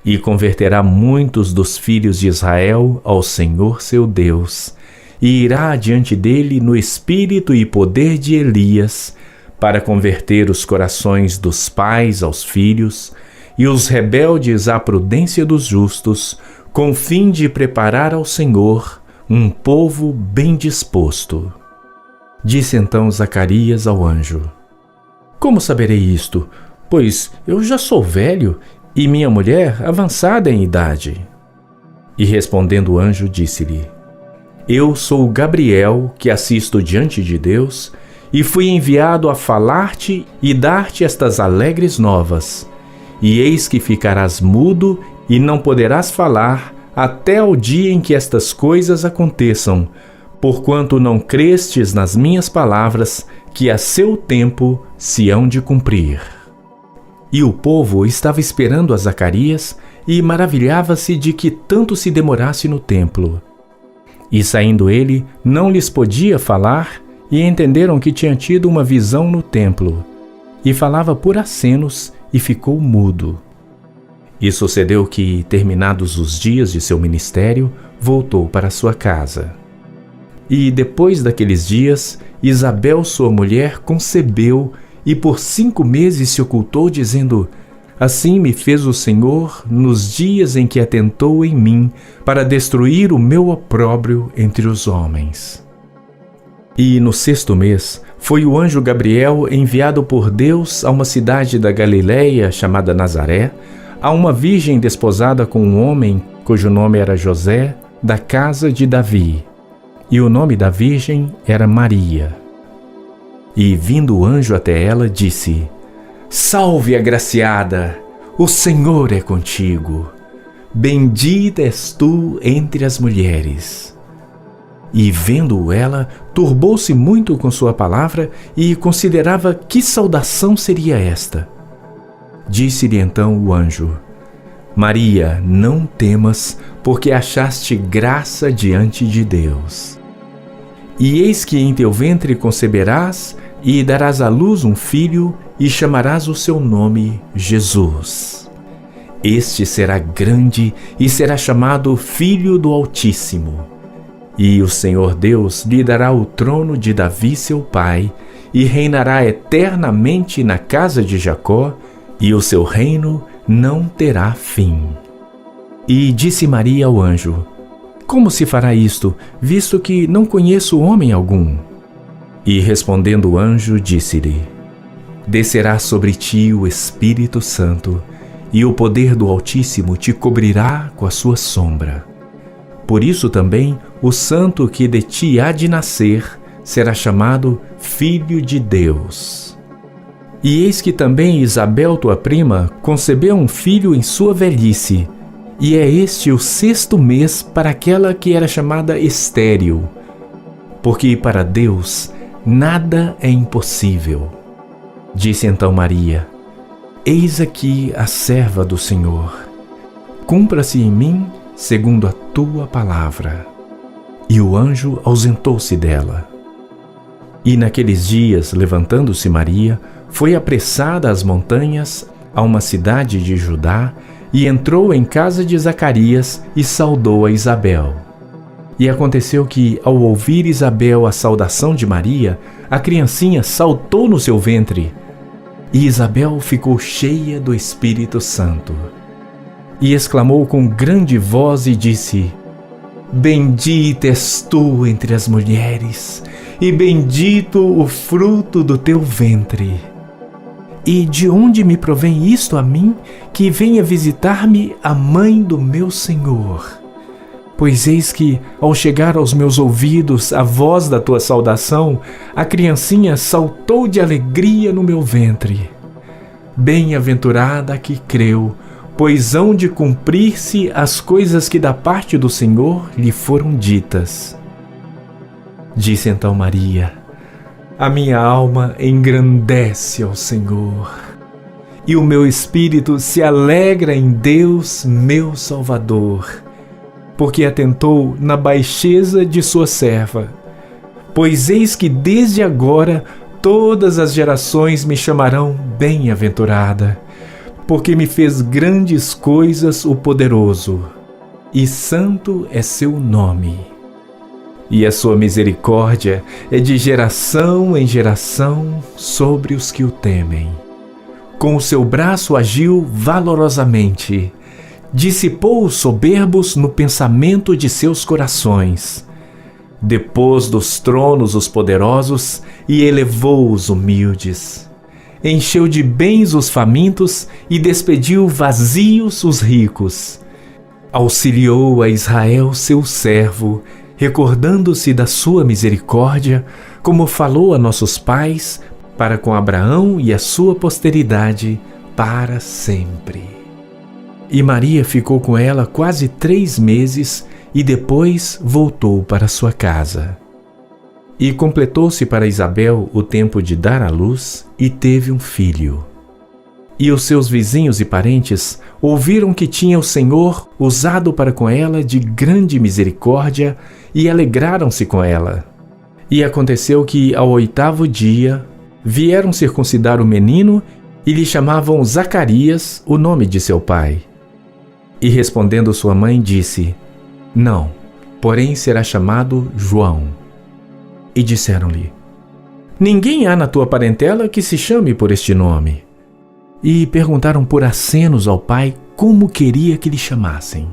E converterá muitos dos filhos de Israel ao Senhor seu Deus, e irá diante dele no espírito e poder de Elias, para converter os corações dos pais aos filhos, e os rebeldes à prudência dos justos, com o fim de preparar ao Senhor um povo bem disposto. Disse então Zacarias ao anjo: Como saberei isto? Pois eu já sou velho, e minha mulher avançada em idade. E respondendo o anjo, disse-lhe: Eu sou Gabriel, que assisto diante de Deus, e fui enviado a falar-te e dar-te estas alegres novas. E eis que ficarás mudo e não poderás falar até ao dia em que estas coisas aconteçam, porquanto não crestes nas minhas palavras, que a seu tempo se hão de cumprir. E o povo estava esperando a Zacarias e maravilhava-se de que tanto se demorasse no templo. E saindo ele, não lhes podia falar, e entenderam que tinha tido uma visão no templo. E falava por acenos, e ficou mudo. E sucedeu que, terminados os dias de seu ministério, voltou para sua casa. E depois daqueles dias, Isabel, sua mulher, concebeu, e por 5 meses se ocultou, dizendo: Assim me fez o Senhor nos dias em que atentou em mim, para destruir o meu opróbrio entre os homens. E no 6º mês, foi o anjo Gabriel enviado por Deus a uma cidade da Galileia chamada Nazaré, a uma virgem desposada com um homem cujo nome era José, da casa de Davi. E o nome da virgem era Maria. E vindo o anjo até ela, disse: Salve, agraciada! O Senhor é contigo. Bendita és tu entre as mulheres. E vendo-o ela, turbou-se muito com sua palavra e considerava que saudação seria esta. Disse-lhe então o anjo: Maria, não temas, porque achaste graça diante de Deus. E eis que em teu ventre conceberás e darás à luz um filho, e chamarás o seu nome Jesus. Este será grande e será chamado Filho do Altíssimo. E o Senhor Deus lhe dará o trono de Davi seu pai, e reinará eternamente na casa de Jacó, e o seu reino não terá fim. E disse Maria ao anjo: Como se fará isto, visto que não conheço homem algum? E respondendo o anjo, disse-lhe: Descerá sobre ti o Espírito Santo, e o poder do Altíssimo te cobrirá com a sua sombra. Por isso também o santo que de ti há de nascer será chamado Filho de Deus. E eis que também Isabel, tua prima, concebeu um filho em sua velhice, e é este o 6º mês para aquela que era chamada estéril, porque para Deus nada é impossível. Disse então Maria: Eis aqui a serva do Senhor. Cumpra-se em mim segundo a tua palavra. E o anjo ausentou-se dela. E naqueles dias, levantando-se Maria, foi apressada às montanhas, a uma cidade de Judá, e entrou em casa de Zacarias e saudou a Isabel. E aconteceu que, ao ouvir Isabel a saudação de Maria, a criancinha saltou no seu ventre. E Isabel ficou cheia do Espírito Santo. E exclamou com grande voz e disse: Bendita és tu entre as mulheres, e bendito o fruto do teu ventre. E de onde me provém isto a mim, que venha visitar-me a mãe do meu Senhor? Pois eis que, ao chegar aos meus ouvidos a voz da tua saudação, a criancinha saltou de alegria no meu ventre. Bem-aventurada a que creu, pois hão de cumprir-se as coisas que da parte do Senhor lhe foram ditas. Disse então Maria: a minha alma engrandece ao Senhor, e o meu espírito se alegra em Deus, meu Salvador, porque atentou na baixeza de sua serva. Pois eis que desde agora todas as gerações me chamarão bem-aventurada, porque me fez grandes coisas o Poderoso, e santo é seu nome. E a sua misericórdia é de geração em geração sobre os que o temem. Com o seu braço agiu valorosamente, dissipou os soberbos no pensamento de seus corações. Depôs dos tronos os poderosos e elevou os humildes. Encheu de bens os famintos e despediu vazios os ricos. Auxiliou a Israel seu servo, recordando-se da sua misericórdia, como falou a nossos pais, para com Abraão e a sua posteridade para sempre. E Maria ficou com ela quase 3 meses e depois voltou para sua casa. E completou-se para Isabel o tempo de dar à luz e teve um filho. E os seus vizinhos e parentes ouviram que tinha o Senhor usado para com ela de grande misericórdia e alegraram-se com ela. E aconteceu que ao 8º dia vieram circuncidar o menino e lhe chamavam Zacarias, o nome de seu pai. E respondendo sua mãe disse: não, porém será chamado João. E disseram-lhe: ninguém há na tua parentela que se chame por este nome. E perguntaram por acenos ao pai como queria que lhe chamassem.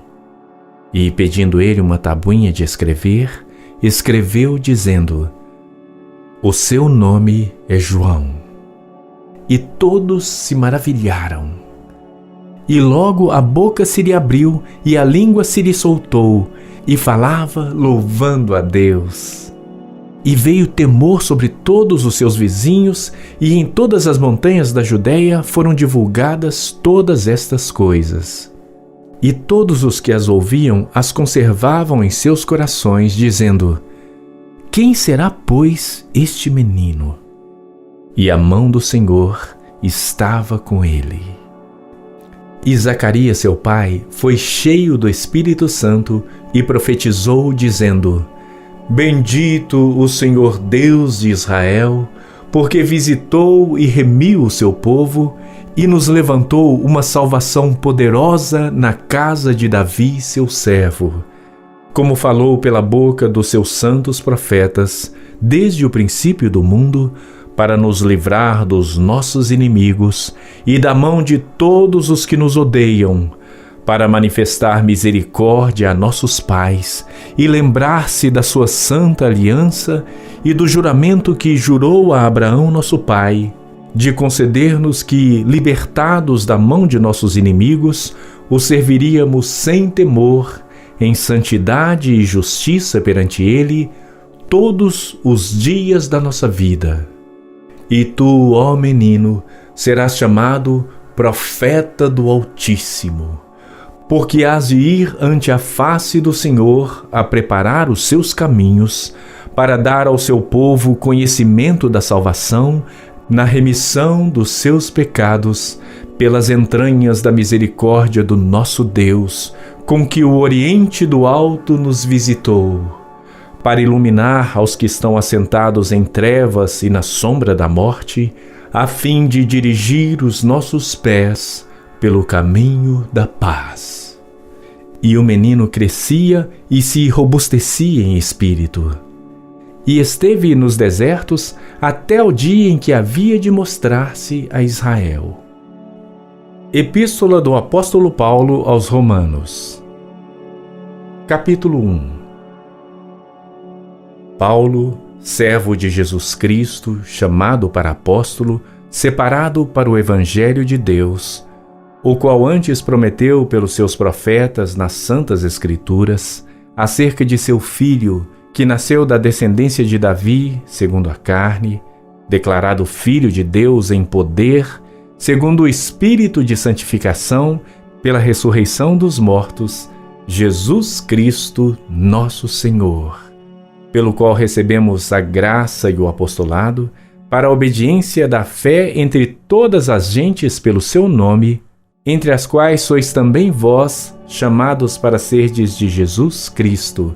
E pedindo ele uma tabuinha de escrever, escreveu dizendo: o seu nome é João. E todos se maravilharam. E logo a boca se lhe abriu e a língua se lhe soltou, e falava louvando a Deus. E veio temor sobre todos os seus vizinhos, e em todas as montanhas da Judéia foram divulgadas todas estas coisas. E todos os que as ouviam as conservavam em seus corações, dizendo: quem será, pois, este menino? E a mão do Senhor estava com ele. E Zacarias, seu pai, foi cheio do Espírito Santo e profetizou, dizendo: bendito o Senhor Deus de Israel, porque visitou e remiu o seu povo e nos levantou uma salvação poderosa na casa de Davi, seu servo, como falou pela boca dos seus santos profetas, desde o princípio do mundo, para nos livrar dos nossos inimigos e da mão de todos os que nos odeiam, para manifestar misericórdia a nossos pais e lembrar-se da sua santa aliança e do juramento que jurou a Abraão nosso pai, de conceder-nos que, libertados da mão de nossos inimigos, o serviríamos sem temor, em santidade e justiça perante ele, todos os dias da nossa vida. E tu, ó menino, serás chamado profeta do Altíssimo, porque hás de ir ante a face do Senhor a preparar os seus caminhos, para dar ao seu povo conhecimento da salvação, na remissão dos seus pecados, pelas entranhas da misericórdia do nosso Deus, com que o Oriente do Alto nos visitou, para iluminar aos que estão assentados em trevas e na sombra da morte, a fim de dirigir os nossos pés pelo caminho da paz. E o menino crescia e se robustecia em espírito. E esteve nos desertos até o dia em que havia de mostrar-se a Israel. Epístola do Apóstolo Paulo aos Romanos. Capítulo 1. Paulo, servo de Jesus Cristo, chamado para apóstolo, separado para o Evangelho de Deus, o qual antes prometeu pelos seus profetas nas Santas Escrituras, acerca de seu Filho, que nasceu da descendência de Davi, segundo a carne, declarado Filho de Deus em poder, segundo o Espírito de santificação, pela ressurreição dos mortos, Jesus Cristo, nosso Senhor, pelo qual recebemos a graça e o apostolado, para a obediência da fé entre todas as gentes pelo seu nome, entre as quais sois também vós, chamados para serdes de Jesus Cristo,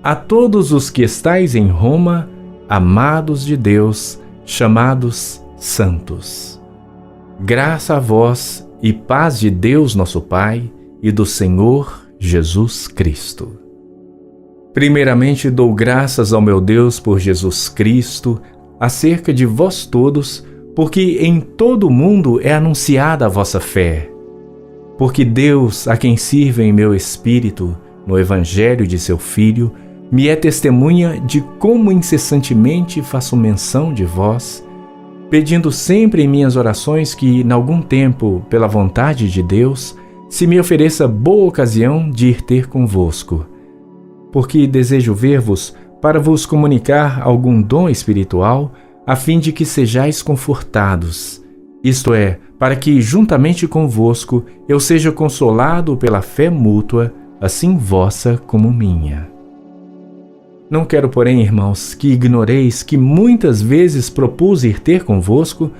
a todos os que estais em Roma, amados de Deus, chamados santos. Graça a vós e paz de Deus nosso Pai e do Senhor Jesus Cristo. Primeiramente dou graças ao meu Deus por Jesus Cristo, acerca de vós todos, porque em todo o mundo é anunciada a vossa fé. Porque Deus, a quem sirvo em meu espírito, no Evangelho de seu Filho, me é testemunha de como incessantemente faço menção de vós, pedindo sempre em minhas orações que, em algum tempo, pela vontade de Deus, se me ofereça boa ocasião de ir ter convosco. Porque desejo ver-vos para vos comunicar algum dom espiritual, a fim de que sejais confortados, isto é, para que, juntamente convosco, eu seja consolado pela fé mútua, assim vossa como minha. Não quero, porém, irmãos, que ignoreis que muitas vezes propus ir ter convosco,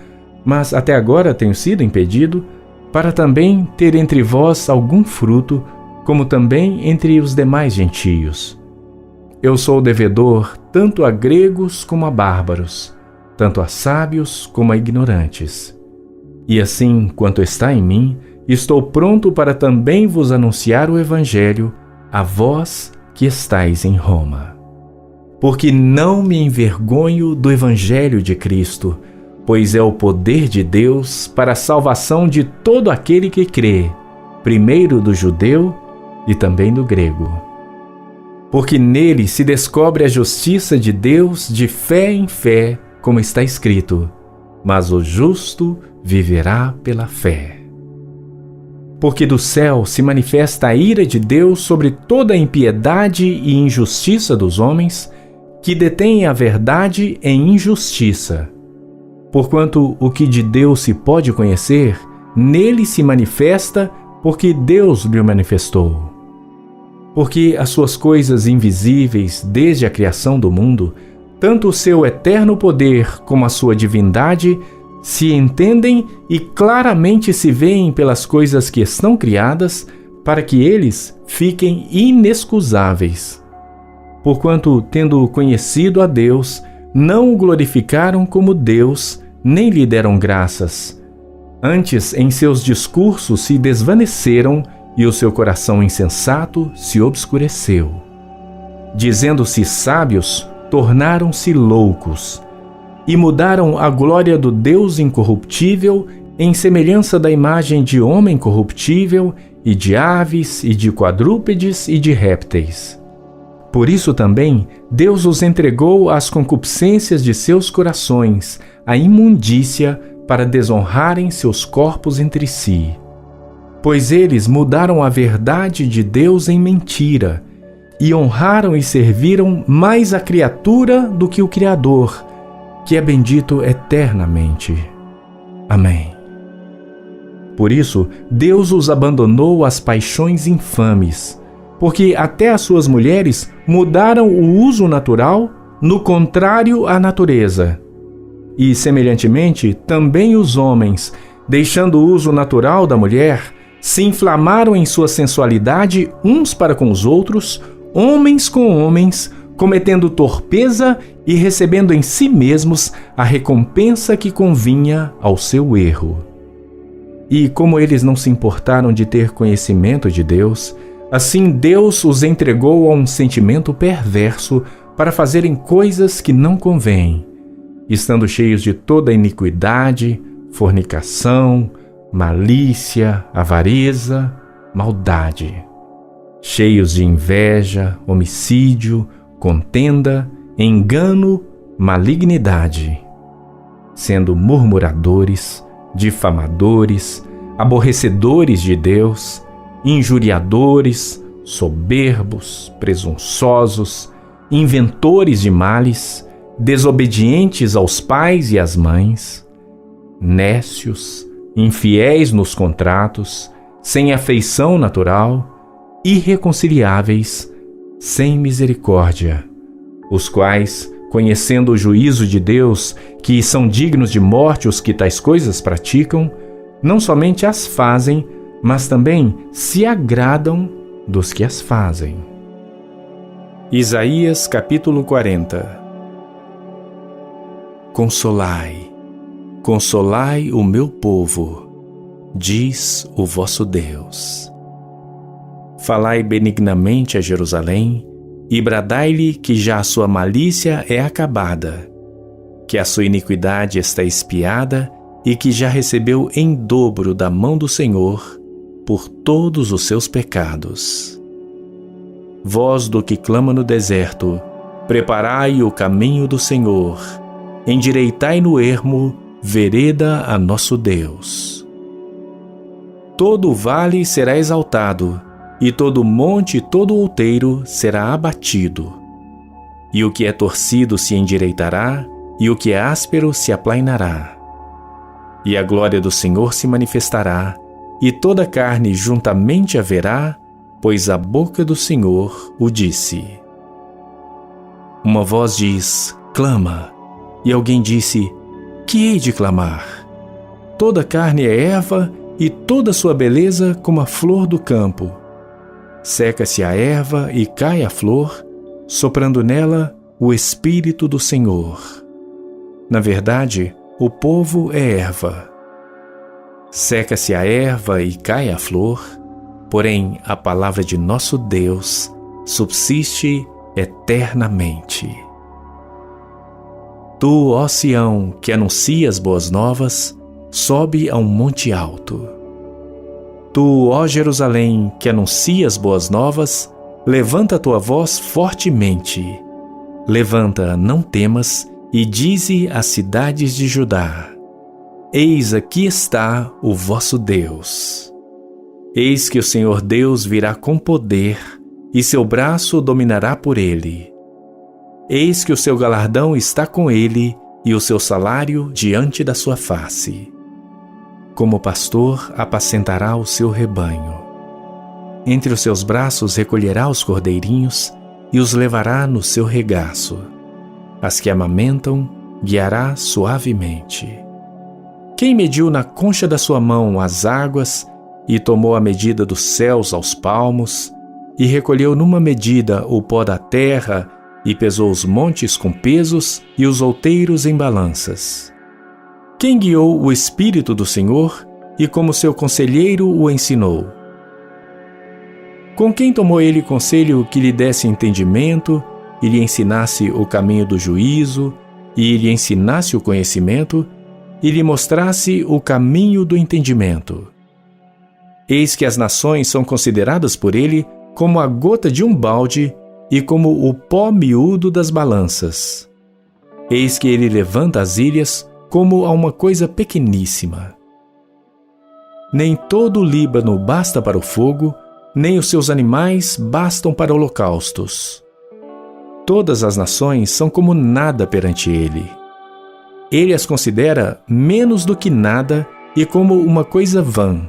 mas até agora tenho sido impedido, para também ter entre vós algum fruto, como também entre os demais gentios. Eu sou devedor tanto a gregos como a bárbaros, tanto a sábios como a ignorantes. E assim, quanto está em mim, estou pronto para também vos anunciar o Evangelho, a vós que estáis em Roma. Porque não me envergonho do Evangelho de Cristo, pois é o poder de Deus para a salvação de todo aquele que crê, primeiro do judeu e também do grego. Porque nele se descobre a justiça de Deus de fé em fé, como está escrito: mas o justo viverá pela fé. Porque do céu se manifesta a ira de Deus sobre toda a impiedade e injustiça dos homens, que detêm a verdade em injustiça. Porquanto o que de Deus se pode conhecer, nele se manifesta, porque Deus lhe manifestou. Porque as suas coisas invisíveis, desde a criação do mundo, tanto o seu eterno poder como a sua divindade, se entendem e claramente se veem pelas coisas que estão criadas, para que eles fiquem inexcusáveis. Porquanto, tendo conhecido a Deus, não o glorificaram como Deus, nem lhe deram graças. Antes, em seus discursos se desvaneceram, e o seu coração insensato se obscureceu. Dizendo-se sábios, tornaram-se loucos, e mudaram a glória do Deus incorruptível em semelhança da imagem de homem corruptível, e de aves, e de quadrúpedes, e de répteis. Por isso também Deus os entregou às concupiscências de seus corações, à imundícia, para desonrarem seus corpos entre si. Pois eles mudaram a verdade de Deus em mentira, e honraram e serviram mais a criatura do que o Criador, que é bendito eternamente. Amém. Por isso, Deus os abandonou às paixões infames, porque até as suas mulheres mudaram o uso natural, no contrário à natureza. E, semelhantemente, também os homens, deixando o uso natural da mulher, se inflamaram em sua sensualidade uns para com os outros, homens com homens, cometendo torpeza e recebendo em si mesmos a recompensa que convinha ao seu erro. E como eles não se importaram de ter conhecimento de Deus, assim Deus os entregou a um sentimento perverso para fazerem coisas que não convêm, estando cheios de toda iniquidade, fornicação, malícia, avareza, maldade, cheios de inveja, homicídio, contenda, engano, malignidade, sendo murmuradores, difamadores, aborrecedores de Deus, injuriadores, soberbos, presunçosos, inventores de males, desobedientes aos pais e às mães, nécios, infiéis nos contratos, sem afeição natural, irreconciliáveis, sem misericórdia, os quais, conhecendo o juízo de Deus, que são dignos de morte os que tais coisas praticam, não somente as fazem, mas também se agradam dos que as fazem. Isaías capítulo 40. Consolai, consolai o meu povo, diz o vosso Deus. Falai benignamente a Jerusalém, e bradai-lhe que já a sua malícia é acabada, que a sua iniquidade está expiada e que já recebeu em dobro da mão do Senhor por todos os seus pecados. Voz do que clama no deserto, preparai o caminho do Senhor, endireitai no ermo vereda a nosso Deus. Todo o vale será exaltado, e todo monte e todo outeiro será abatido. E o que é torcido se endireitará, e o que é áspero se aplainará. E a glória do Senhor se manifestará, e toda carne juntamente a verá, pois a boca do Senhor o disse. Uma voz diz, clama, e alguém disse, que hei de clamar? Toda carne é erva, e toda sua beleza como a flor do campo. Seca-se a erva e cai a flor, soprando nela o Espírito do Senhor. Na verdade, o povo é erva. Seca-se a erva e cai a flor, porém a palavra de nosso Deus subsiste eternamente. Tu, ó Sião, que anuncias boas novas, sobe a um monte alto. Tu, ó Jerusalém, que anuncias boas novas, levanta a tua voz fortemente. Levanta, não temas, e dize às cidades de Judá: Eis aqui está o vosso Deus. Eis que o Senhor Deus virá com poder, e seu braço dominará por ele. Eis que o seu galardão está com ele, e o seu salário diante da sua face. Como pastor, apacentará o seu rebanho. Entre os seus braços recolherá os cordeirinhos e os levará no seu regaço. As que amamentam, guiará suavemente. Quem mediu na concha da sua mão as águas e tomou a medida dos céus aos palmos e recolheu numa medida o pó da terra e pesou os montes com pesos e os outeiros em balanças? Quem guiou o Espírito do Senhor e como seu conselheiro o ensinou? Com quem tomou ele conselho que lhe desse entendimento e lhe ensinasse o caminho do juízo e lhe ensinasse o conhecimento e lhe mostrasse o caminho do entendimento? Eis que as nações são consideradas por ele como a gota de um balde e como o pó miúdo das balanças. Eis que ele levanta as ilhas como a uma coisa pequeníssima. Nem todo o Líbano basta para o fogo, nem os seus animais bastam para holocaustos. Todas as nações são como nada perante ele. Ele as considera menos do que nada e como uma coisa vã.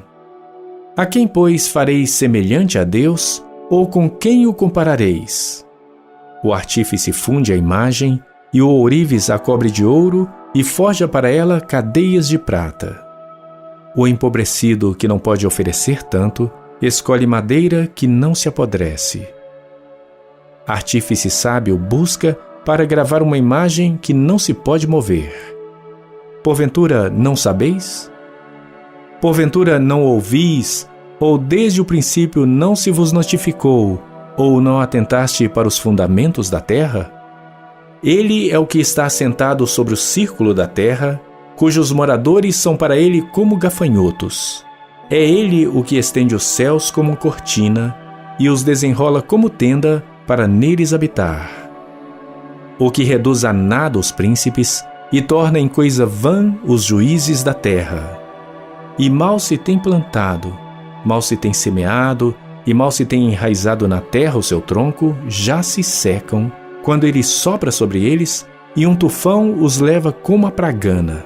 A quem, pois, fareis semelhante a Deus, ou com quem o comparareis? O artífice funde a imagem, e o ourives a cobre de ouro, e forja para ela cadeias de prata. O empobrecido, que não pode oferecer tanto, escolhe madeira que não se apodrece. Artífice sábio busca para gravar uma imagem que não se pode mover. Porventura não sabeis? Porventura não ouvis, ou desde o princípio não se vos notificou, ou não atentaste para os fundamentos da terra? Ele é o que está assentado sobre o círculo da terra, cujos moradores são para ele como gafanhotos. É ele o que estende os céus como cortina e os desenrola como tenda para neles habitar. O que reduz a nada os príncipes e torna em coisa vã os juízes da terra. E mal se tem plantado, mal se tem semeado e mal se tem enraizado na terra o seu tronco, já se secam, quando ele sopra sobre eles, e um tufão os leva como a pragana.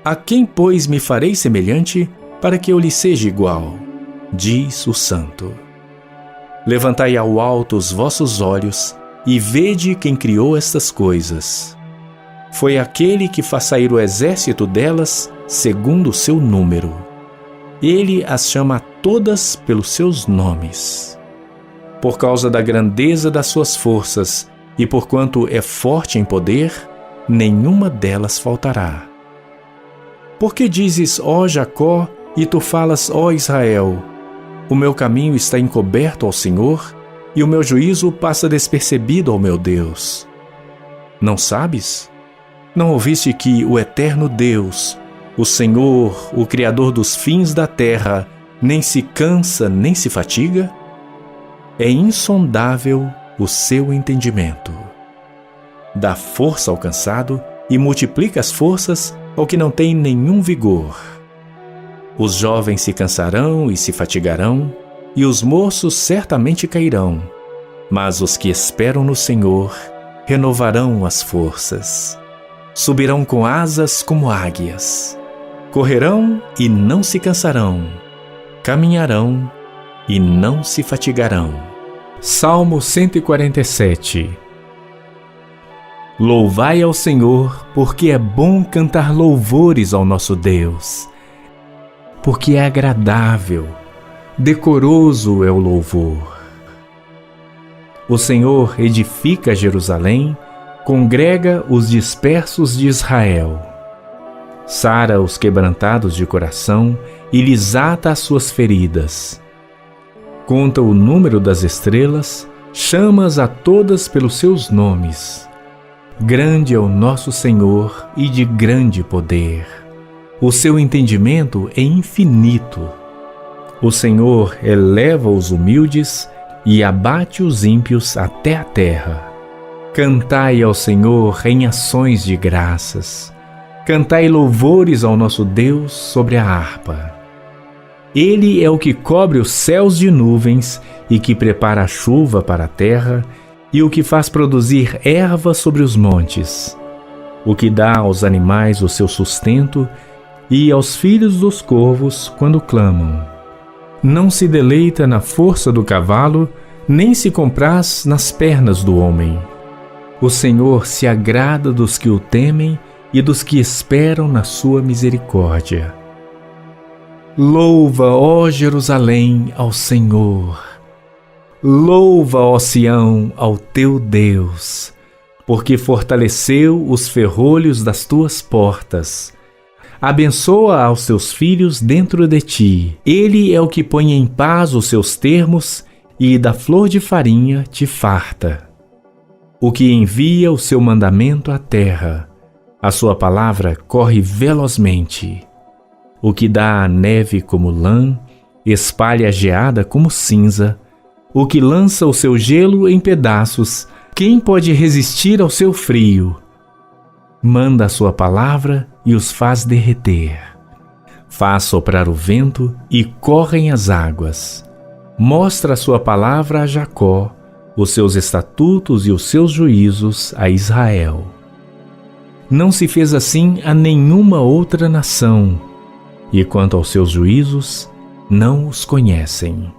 A quem, pois, me farei semelhante, para que eu lhe seja igual, diz o Santo. Levantai ao alto os vossos olhos e vede quem criou estas coisas. Foi aquele que faz sair o exército delas segundo o seu número. Ele as chama todas pelos seus nomes. Por causa da grandeza das suas forças e porquanto é forte em poder, nenhuma delas faltará. Por que dizes, ó Jacó, e tu falas, ó Israel, o meu caminho está encoberto ao Senhor, e o meu juízo passa despercebido ao meu Deus? Não sabes? Não ouviste que o eterno Deus, o Senhor, o Criador dos fins da terra, nem se cansa nem se fatiga? É insondável o seu entendimento. Dá força ao cansado e multiplica as forças ao que não tem nenhum vigor. Os jovens se cansarão e se fatigarão, e os moços certamente cairão, mas os que esperam no Senhor renovarão as forças. Subirão com asas como águias. Correrão e não se cansarão. Caminharão e não se fatigarão. Salmo 147. Louvai ao Senhor, porque é bom cantar louvores ao nosso Deus. Porque é agradável, decoroso é o louvor. O Senhor edifica Jerusalém, congrega os dispersos de Israel. Sara os quebrantados de coração e lhes ata as suas feridas. Conta o número das estrelas, chama-as a todas pelos seus nomes. Grande é o nosso Senhor e de grande poder. O seu entendimento é infinito. O Senhor eleva os humildes e abate os ímpios até a terra. Cantai ao Senhor em ações de graças. Cantai louvores ao nosso Deus sobre a harpa. Ele é o que cobre os céus de nuvens e que prepara a chuva para a terra e o que faz produzir erva sobre os montes. O que dá aos animais o seu sustento e aos filhos dos corvos quando clamam. Não se deleita na força do cavalo, nem se compraz nas pernas do homem. O Senhor se agrada dos que o temem e dos que esperam na sua misericórdia. Louva, ó Jerusalém, ao Senhor. Louva, ó Sião, ao teu Deus, porque fortaleceu os ferrolhos das tuas portas. Abençoa aos teus filhos dentro de ti. Ele é o que põe em paz os seus termos e da flor de farinha te farta. O que envia o seu mandamento à terra. A sua palavra corre velozmente. O que dá a neve como lã, espalha a geada como cinza. O que lança o seu gelo em pedaços, quem pode resistir ao seu frio? Manda a sua palavra e os faz derreter. Faz soprar o vento e correm as águas. Mostra a sua palavra a Jacó, os seus estatutos e os seus juízos a Israel. Não se fez assim a nenhuma outra nação, e quanto aos seus juízos, não os conhecem.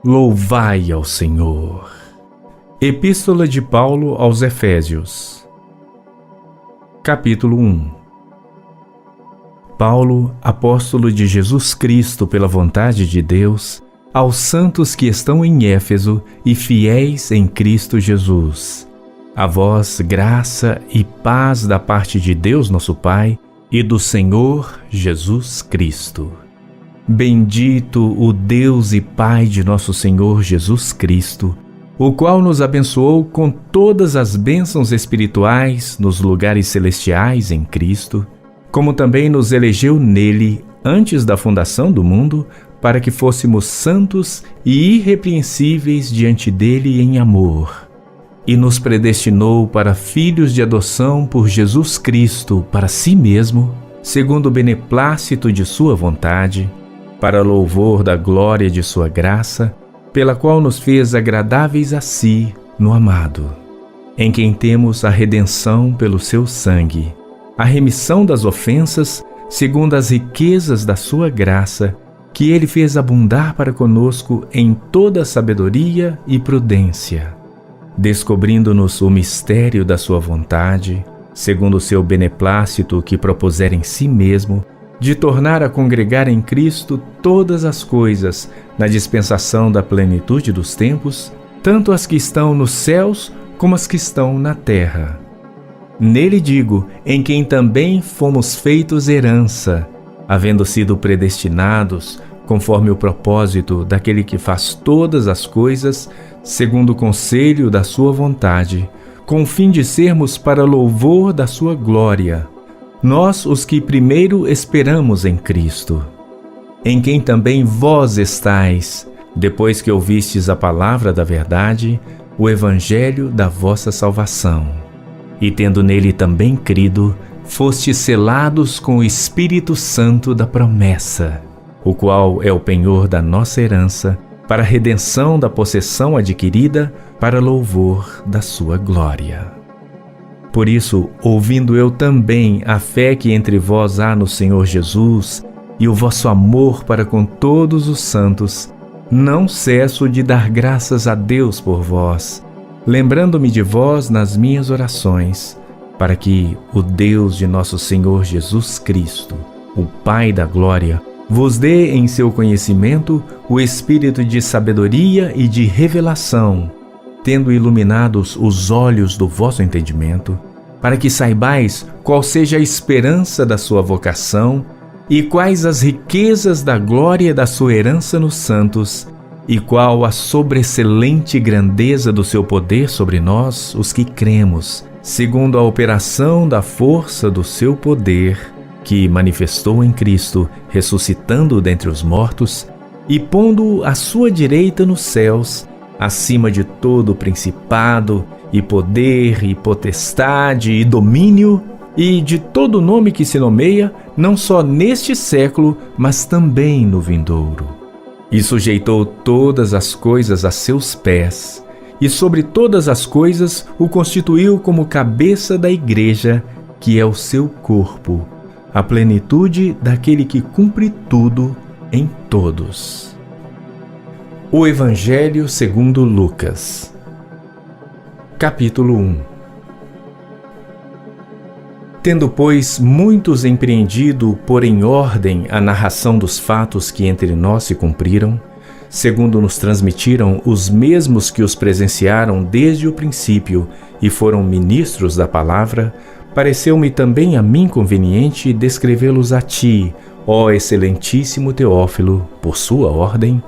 Louvai ao Senhor. Epístola de Paulo aos Efésios. Capítulo 1. Paulo, apóstolo de Jesus Cristo pela vontade de Deus, aos santos que estão em Éfeso e fiéis em Cristo Jesus. A vós graça e paz da parte de Deus nosso Pai e do Senhor Jesus Cristo. Bendito o Deus e Pai de nosso Senhor Jesus Cristo, o qual nos abençoou com todas as bênçãos espirituais nos lugares celestiais em Cristo, como também nos elegeu nele antes da fundação do mundo, para que fôssemos santos e irrepreensíveis diante dele em amor, e nos predestinou para filhos de adoção por Jesus Cristo para si mesmo, segundo o beneplácito de sua vontade, para louvor da glória de sua graça, pela qual nos fez agradáveis a si no amado, em quem temos a redenção pelo seu sangue, a remissão das ofensas, segundo as riquezas da sua graça, que ele fez abundar para conosco em toda sabedoria e prudência, descobrindo-nos o mistério da sua vontade, segundo o seu beneplácito que propusera em si mesmo, de tornar a congregar em Cristo todas as coisas, na dispensação da plenitude dos tempos, tanto as que estão nos céus como as que estão na terra. Nele digo, em quem também fomos feitos herança, havendo sido predestinados, conforme o propósito daquele que faz todas as coisas, segundo o conselho da sua vontade, com o fim de sermos para louvor da sua glória, nós os que primeiro esperamos em Cristo, em quem também vós estais, depois que ouvistes a palavra da verdade, o evangelho da vossa salvação. E tendo nele também crido, fostes selados com o Espírito Santo da promessa, o qual é o penhor da nossa herança, para a redenção da possessão adquirida, para louvor da sua glória. Por isso, ouvindo eu também a fé que entre vós há no Senhor Jesus e o vosso amor para com todos os santos, não cesso de dar graças a Deus por vós, lembrando-me de vós nas minhas orações, para que o Deus de nosso Senhor Jesus Cristo, o Pai da glória, vos dê em seu conhecimento o espírito de sabedoria e de revelação, tendo iluminados os olhos do vosso entendimento, para que saibais qual seja a esperança da sua vocação e quais as riquezas da glória da sua herança nos santos, e qual a sobreexcelente grandeza do seu poder sobre nós, os que cremos, segundo a operação da força do seu poder, que manifestou em Cristo, ressuscitando-o dentre os mortos e pondo-o à sua direita nos céus, acima de todo principado, e poder, e potestade, e domínio, e de todo nome que se nomeia, não só neste século, mas também no vindouro. E sujeitou todas as coisas a seus pés, e sobre todas as coisas o constituiu como cabeça da igreja, que é o seu corpo, a plenitude daquele que cumpre tudo em todos. O Evangelho segundo Lucas. Capítulo 1. Tendo, pois, muitos empreendido pôr em ordem a narração dos fatos que entre nós se cumpriram, segundo nos transmitiram os mesmos que os presenciaram desde o princípio e foram ministros da palavra, pareceu-me também a mim conveniente descrevê-los a ti, ó excelentíssimo Teófilo, por sua ordem,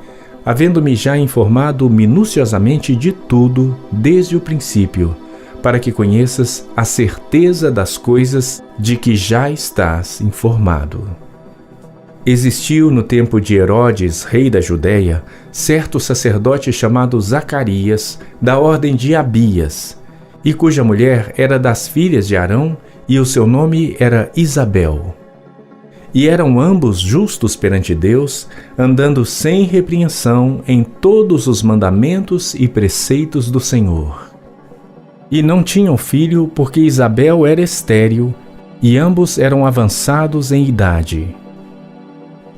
havendo-me já informado minuciosamente de tudo desde o princípio, para que conheças a certeza das coisas de que já estás informado. Existiu no tempo de Herodes, rei da Judéia, certo sacerdote chamado Zacarias, da ordem de Abias, e cuja mulher era das filhas de Arão, e o seu nome era Isabel. E eram ambos justos perante Deus, andando sem repreensão em todos os mandamentos e preceitos do Senhor. E não tinham filho, porque Isabel era estéril, e ambos eram avançados em idade.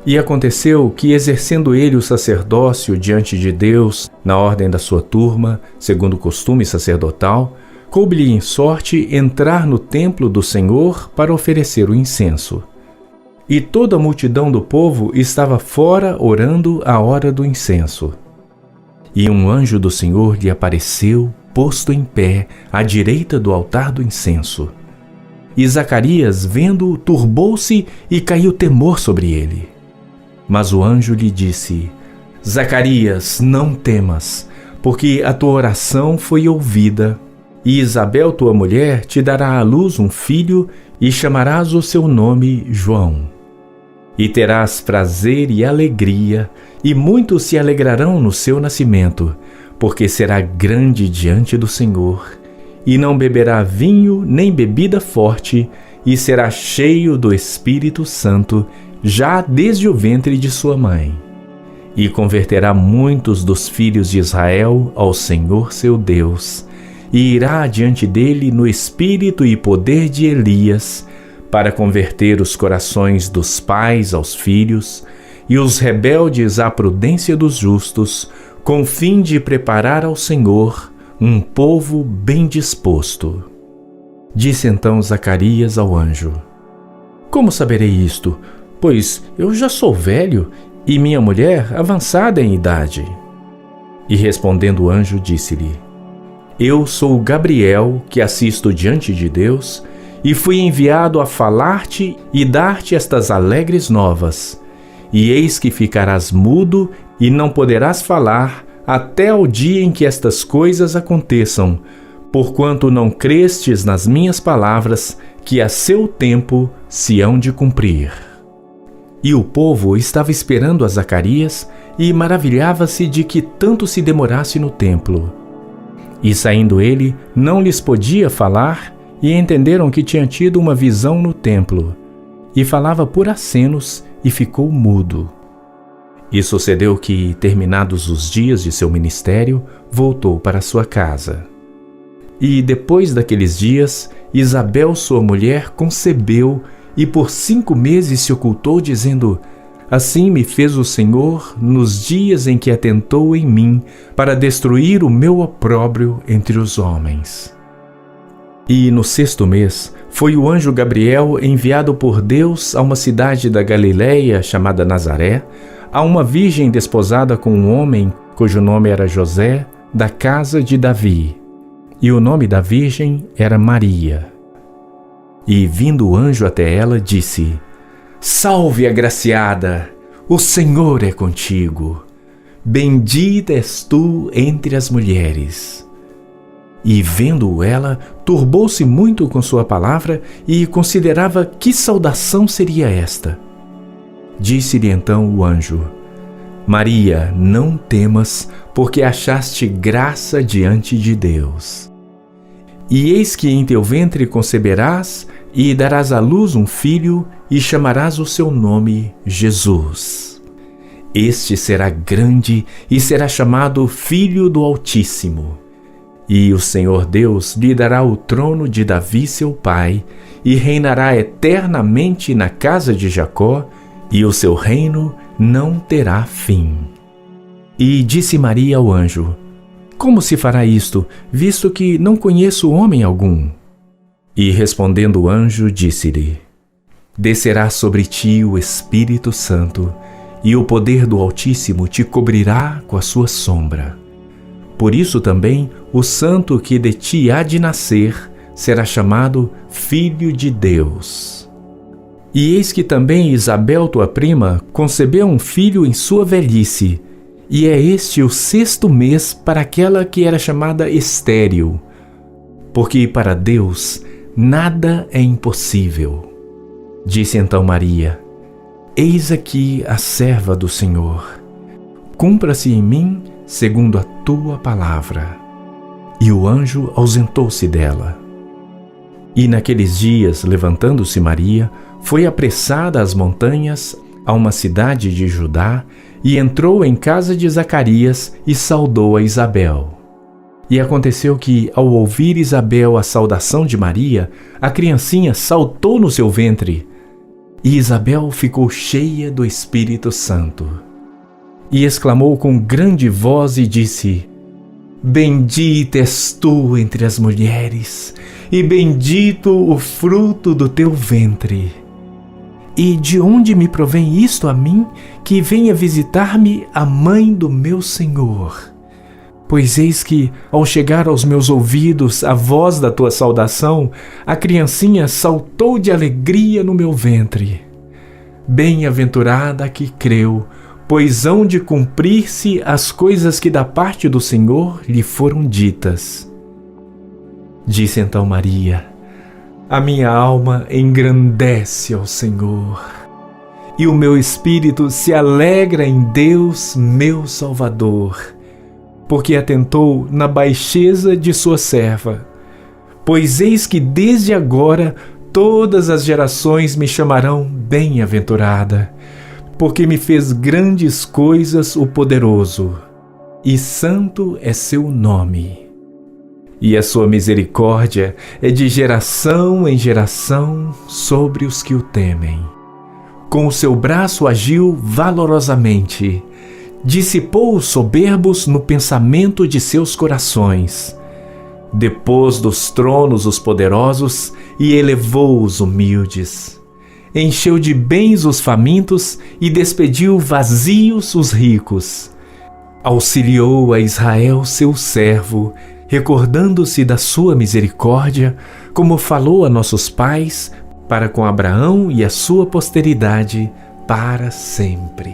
E aconteceu que, exercendo ele o sacerdócio diante de Deus, na ordem da sua turma, segundo o costume sacerdotal, coube-lhe em sorte entrar no templo do Senhor para oferecer o incenso. E toda a multidão do povo estava fora orando à hora do incenso. E um anjo do Senhor lhe apareceu, posto em pé, à direita do altar do incenso. E Zacarias, vendo-o, turbou-se e caiu temor sobre ele. Mas o anjo lhe disse: Zacarias, não temas, porque a tua oração foi ouvida, e Isabel, tua mulher, te dará à luz um filho, e chamarás o seu nome João. E terás prazer e alegria, e muitos se alegrarão no seu nascimento, porque será grande diante do Senhor, e não beberá vinho nem bebida forte, e será cheio do Espírito Santo, já desde o ventre de sua mãe. E converterá muitos dos filhos de Israel ao Senhor seu Deus, e irá diante dele no espírito e poder de Elias, para converter os corações dos pais aos filhos e os rebeldes à prudência dos justos, com fim de preparar ao Senhor um povo bem disposto. Disse então Zacarias ao anjo: Como saberei isto? Pois eu já sou velho e minha mulher avançada em idade. E respondendo o anjo, disse-lhe: Eu sou Gabriel, que assisto diante de Deus, e fui enviado a falar-te e dar-te estas alegres novas. E eis que ficarás mudo e não poderás falar até ao dia em que estas coisas aconteçam, porquanto não crestes nas minhas palavras, que a seu tempo se hão de cumprir. E o povo estava esperando a Zacarias e maravilhava-se de que tanto se demorasse no templo. E saindo ele, não lhes podia falar, e entenderam que tinha tido uma visão no templo, e falava por acenos, e ficou mudo. E sucedeu que, terminados os dias de seu ministério, voltou para sua casa. E depois daqueles dias, Isabel, sua mulher, concebeu, e por 5 meses se ocultou, dizendo: Assim me fez o Senhor nos dias em que atentou em mim, para destruir o meu opróbrio entre os homens. E no 6º mês, foi o anjo Gabriel enviado por Deus a uma cidade da Galileia chamada Nazaré, a uma virgem desposada com um homem cujo nome era José, da casa de Davi. E o nome da virgem era Maria. E vindo o anjo até ela, disse: Salve, agraciada! O Senhor é contigo. Bendita és tu entre as mulheres. E vendo-o ela, turbou-se muito com sua palavra e considerava que saudação seria esta. Disse-lhe então o anjo: Maria, não temas, porque achaste graça diante de Deus. E eis que em teu ventre conceberás e darás à luz um filho e chamarás o seu nome Jesus. Este será grande e será chamado Filho do Altíssimo. E o Senhor Deus lhe dará o trono de Davi seu pai, e reinará eternamente na casa de Jacó, e o seu reino não terá fim. E disse Maria ao anjo: Como se fará isto, visto que não conheço homem algum? E respondendo o anjo, disse-lhe: Descerá sobre ti o Espírito Santo, e o poder do Altíssimo te cobrirá com a sua sombra. Por isso também o santo que de ti há de nascer será chamado Filho de Deus. E eis que também Isabel, tua prima, concebeu um filho em sua velhice, e é este o 6º mês para aquela que era chamada estéril, porque para Deus nada é impossível. Disse então Maria: Eis aqui a serva do Senhor. Cumpra-se em mim segundo a tua palavra. E o anjo ausentou-se dela. E naqueles dias, levantando-se Maria, foi apressada às montanhas, a uma cidade de Judá, e entrou em casa de Zacarias e saudou a Isabel. E aconteceu que, ao ouvir Isabel a saudação de Maria, a criancinha saltou no seu ventre, e Isabel ficou cheia do Espírito Santo. E exclamou com grande voz e disse: Bendita és tu entre as mulheres, e bendito o fruto do teu ventre. E de onde me provém isto a mim, que venha visitar-me a mãe do meu Senhor? Pois eis que, ao chegar aos meus ouvidos a voz da tua saudação, a criancinha saltou de alegria no meu ventre. Bem-aventurada a que creu, pois hão de cumprir-se as coisas que da parte do Senhor lhe foram ditas. Disse então Maria: A minha alma engrandece ao Senhor, e o meu espírito se alegra em Deus, meu Salvador, porque atentou na baixeza de sua serva. Pois eis que desde agora todas as gerações me chamarão bem-aventurada, porque me fez grandes coisas o Poderoso, e santo é seu nome. e a sua misericórdia é de geração em geração sobre os que o temem. Com o seu braço agiu valorosamente, dissipou os soberbos no pensamento de seus corações, depôs dos tronos os poderosos e elevou os humildes. Encheu de bens os famintos e despediu vazios os ricos. Auxiliou a Israel, seu servo, recordando-se da sua misericórdia, como falou a nossos pais, para com Abraão e a sua posteridade, para sempre.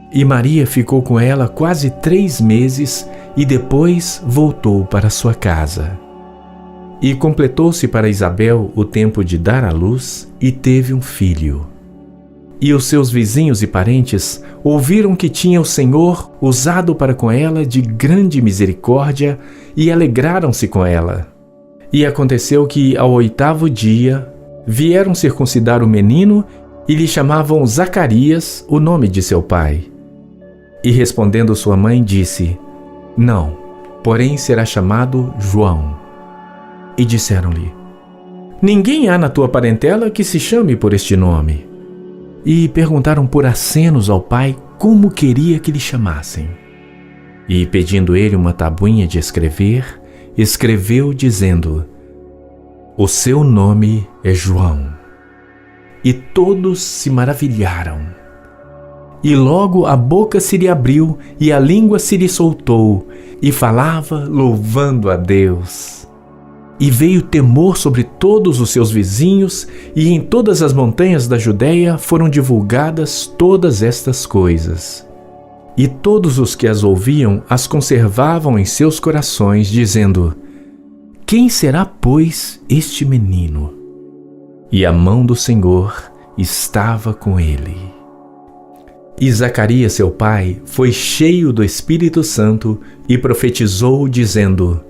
E Maria ficou com ela quase 3 meses e depois voltou para sua casa. E completou-se para Isabel o tempo de dar à luz e teve um filho. E os seus vizinhos e parentes ouviram que tinha o Senhor usado para com ela de grande misericórdia e alegraram-se com ela. E aconteceu que, ao 8º dia, vieram circuncidar o menino e lhe chamavam Zacarias, o nome de seu pai. E respondendo sua mãe, disse: Não, porém será chamado João. E disseram-lhe: Ninguém há na tua parentela que se chame por este nome. E perguntaram por acenos ao pai como queria que lhe chamassem. E pedindo ele uma tabuinha de escrever, escreveu dizendo: O seu nome é João. E todos se maravilharam. E logo a boca se lhe abriu e a língua se lhe soltou, e falava louvando a Deus. E veio temor sobre todos os seus vizinhos, e em todas as montanhas da Judéia foram divulgadas todas estas coisas. E todos os que as ouviam as conservavam em seus corações, dizendo: Quem será, pois, este menino? E a mão do Senhor estava com ele. E Zacarias, seu pai, foi cheio do Espírito Santo e profetizou, dizendo: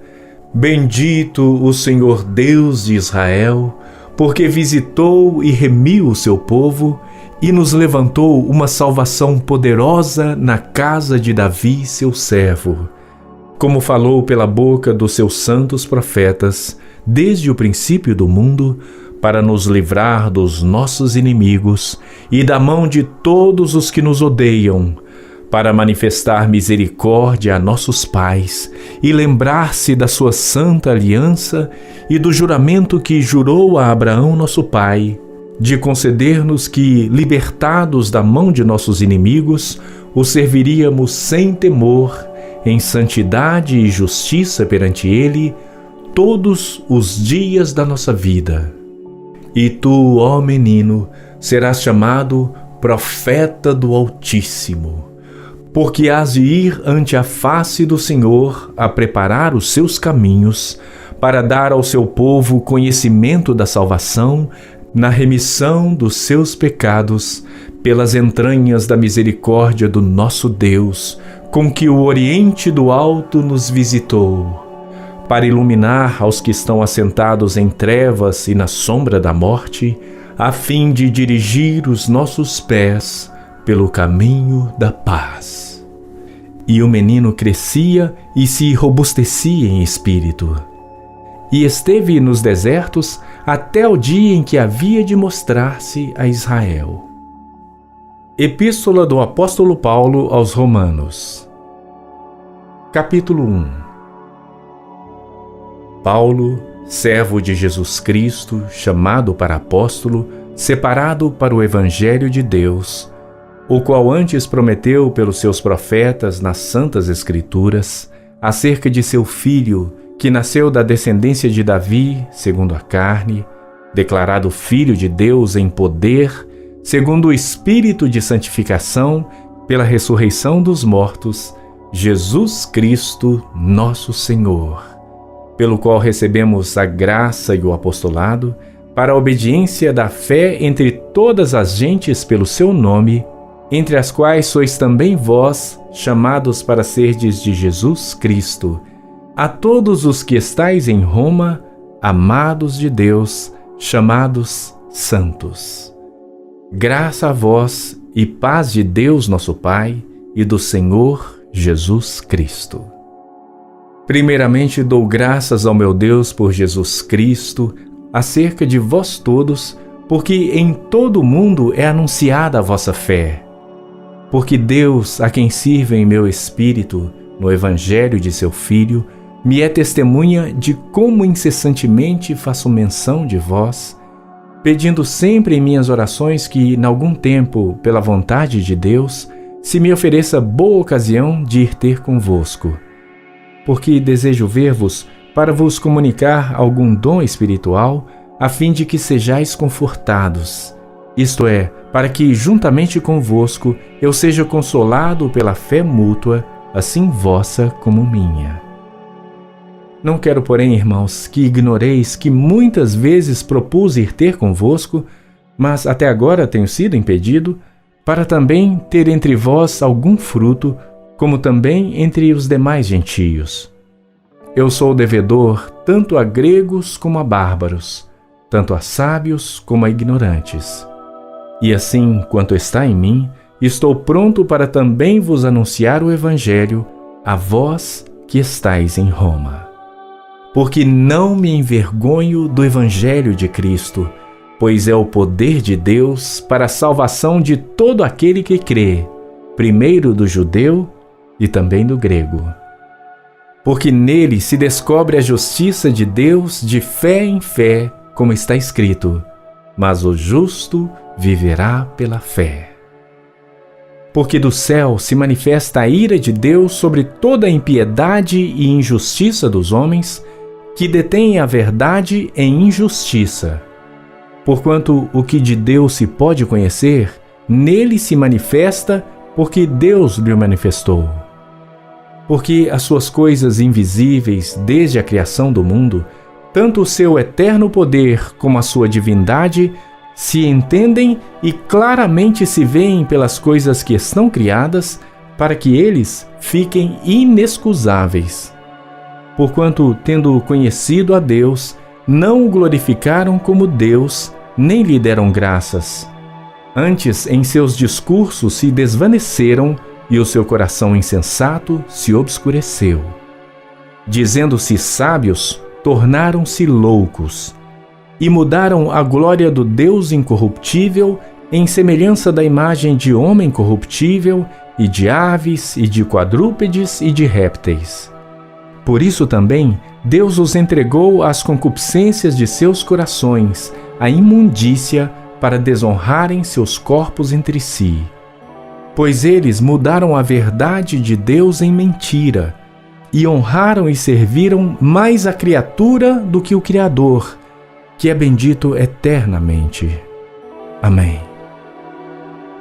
Bendito o Senhor Deus de Israel, porque visitou e remiu o seu povo e nos levantou uma salvação poderosa na casa de Davi, seu servo, como falou pela boca dos seus santos profetas, desde o princípio do mundo, para nos livrar dos nossos inimigos e da mão de todos os que nos odeiam, para manifestar misericórdia a nossos pais e lembrar-se da sua santa aliança e do juramento que jurou a Abraão nosso pai, de conceder-nos que, libertados da mão de nossos inimigos, o serviríamos sem temor, em santidade e justiça perante ele, todos os dias da nossa vida. E tu, ó menino, serás chamado Profeta do Altíssimo, porque hás de ir ante a face do Senhor a preparar os seus caminhos, para dar ao seu povo conhecimento da salvação, na remissão dos seus pecados, pelas entranhas da misericórdia do nosso Deus, com que o Oriente do Alto nos visitou, para iluminar aos que estão assentados em trevas e na sombra da morte, a fim de dirigir os nossos pés pelo caminho da paz. E o menino crescia e se robustecia em espírito, e esteve nos desertos até o dia em que havia de mostrar-se a Israel. Epístola do Apóstolo Paulo aos Romanos. Capítulo 1. Paulo, servo de Jesus Cristo, chamado para apóstolo, separado para o Evangelho de Deus, o qual antes prometeu pelos seus profetas nas Santas Escrituras, acerca de seu Filho, que nasceu da descendência de Davi, segundo a carne, declarado Filho de Deus em poder, segundo o Espírito de santificação, pela ressurreição dos mortos, Jesus Cristo, nosso Senhor, pelo qual recebemos a graça e o apostolado, para a obediência da fé entre todas as gentes pelo seu nome, entre as quais sois também vós, chamados para serdes de Jesus Cristo, a todos os que estais em Roma, amados de Deus, chamados santos. Graça a vós e paz de Deus nosso Pai e do Senhor Jesus Cristo. Primeiramente, dou graças ao meu Deus por Jesus Cristo, acerca de vós todos, porque em todo o mundo é anunciada a vossa fé. Porque Deus, a quem sirvo em meu espírito, no Evangelho de seu Filho, me é testemunha de como incessantemente faço menção de vós, pedindo sempre em minhas orações que, em algum tempo, pela vontade de Deus, se me ofereça boa ocasião de ir ter convosco. Porque desejo ver-vos para vos comunicar algum dom espiritual, a fim de que sejais confortados, isto é, para que, juntamente convosco, eu seja consolado pela fé mútua, assim vossa como minha. Não quero, porém, irmãos, que ignoreis que muitas vezes propus ir ter convosco, mas até agora tenho sido impedido, para também ter entre vós algum fruto, como também entre os demais gentios. Eu sou devedor tanto a gregos como a bárbaros, tanto a sábios como a ignorantes. E assim, quanto está em mim, estou pronto para também vos anunciar o Evangelho, a vós que estáis em Roma. Porque não me envergonho do Evangelho de Cristo, pois é o poder de Deus para a salvação de todo aquele que crê, primeiro do judeu e também do grego. Porque nele se descobre a justiça de Deus de fé em fé, como está escrito: mas o justo viverá pela fé. Porque do céu se manifesta a ira de Deus sobre toda a impiedade e injustiça dos homens, que detêm a verdade em injustiça. Porquanto o que de Deus se pode conhecer, nele se manifesta, porque Deus lhe manifestou. Porque as suas coisas invisíveis desde a criação do mundo, tanto o seu eterno poder como a sua divindade, se entendem e claramente se veem pelas coisas que estão criadas, para que eles fiquem inexcusáveis. Porquanto, tendo conhecido a Deus, não o glorificaram como Deus, nem lhe deram graças. Antes, em seus discursos se desvaneceram, e o seu coração insensato se obscureceu. Dizendo-se sábios, tornaram-se loucos, e mudaram a glória do Deus incorruptível em semelhança da imagem de homem corruptível, e de aves, e de quadrúpedes, e de répteis. Por isso também Deus os entregou às concupiscências de seus corações, à imundícia, para desonrarem seus corpos entre si. Pois eles mudaram a verdade de Deus em mentira, e honraram e serviram mais a criatura do que o Criador, que é bendito eternamente. Amém.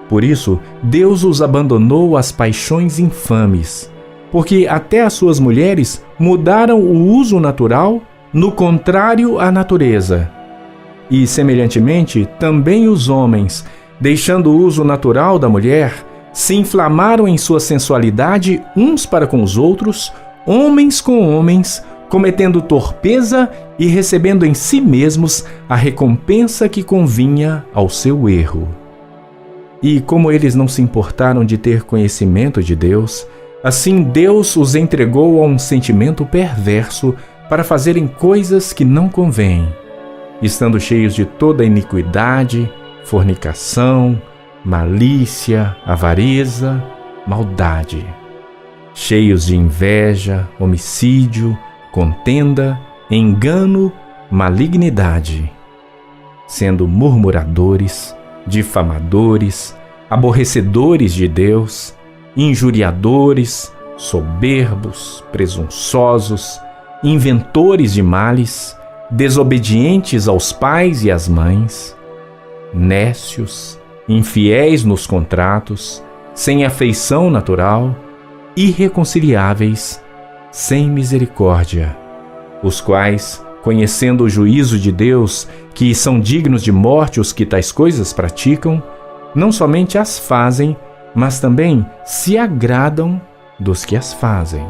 Por isso, Deus os abandonou às paixões infames, porque até as suas mulheres mudaram o uso natural, no contrário à natureza. E, semelhantemente, também os homens, deixando o uso natural da mulher, se inflamaram em sua sensualidade uns para com os outros, homens com homens, cometendo torpeza e recebendo em si mesmos a recompensa que convinha ao seu erro. E como eles não se importaram de ter conhecimento de Deus, assim Deus os entregou a um sentimento perverso para fazerem coisas que não convêm, estando cheios de toda iniquidade, fornicação, malícia, avareza, maldade, cheios de inveja, homicídio, contenda, engano, malignidade, sendo murmuradores, difamadores, aborrecedores de Deus, injuriadores, soberbos, presunçosos, inventores de males, desobedientes aos pais e às mães, nécios, infiéis nos contratos, sem afeição natural, irreconciliáveis, sem misericórdia, os quais, conhecendo o juízo de Deus, que são dignos de morte os que tais coisas praticam, não somente as fazem, mas também se agradam dos que as fazem.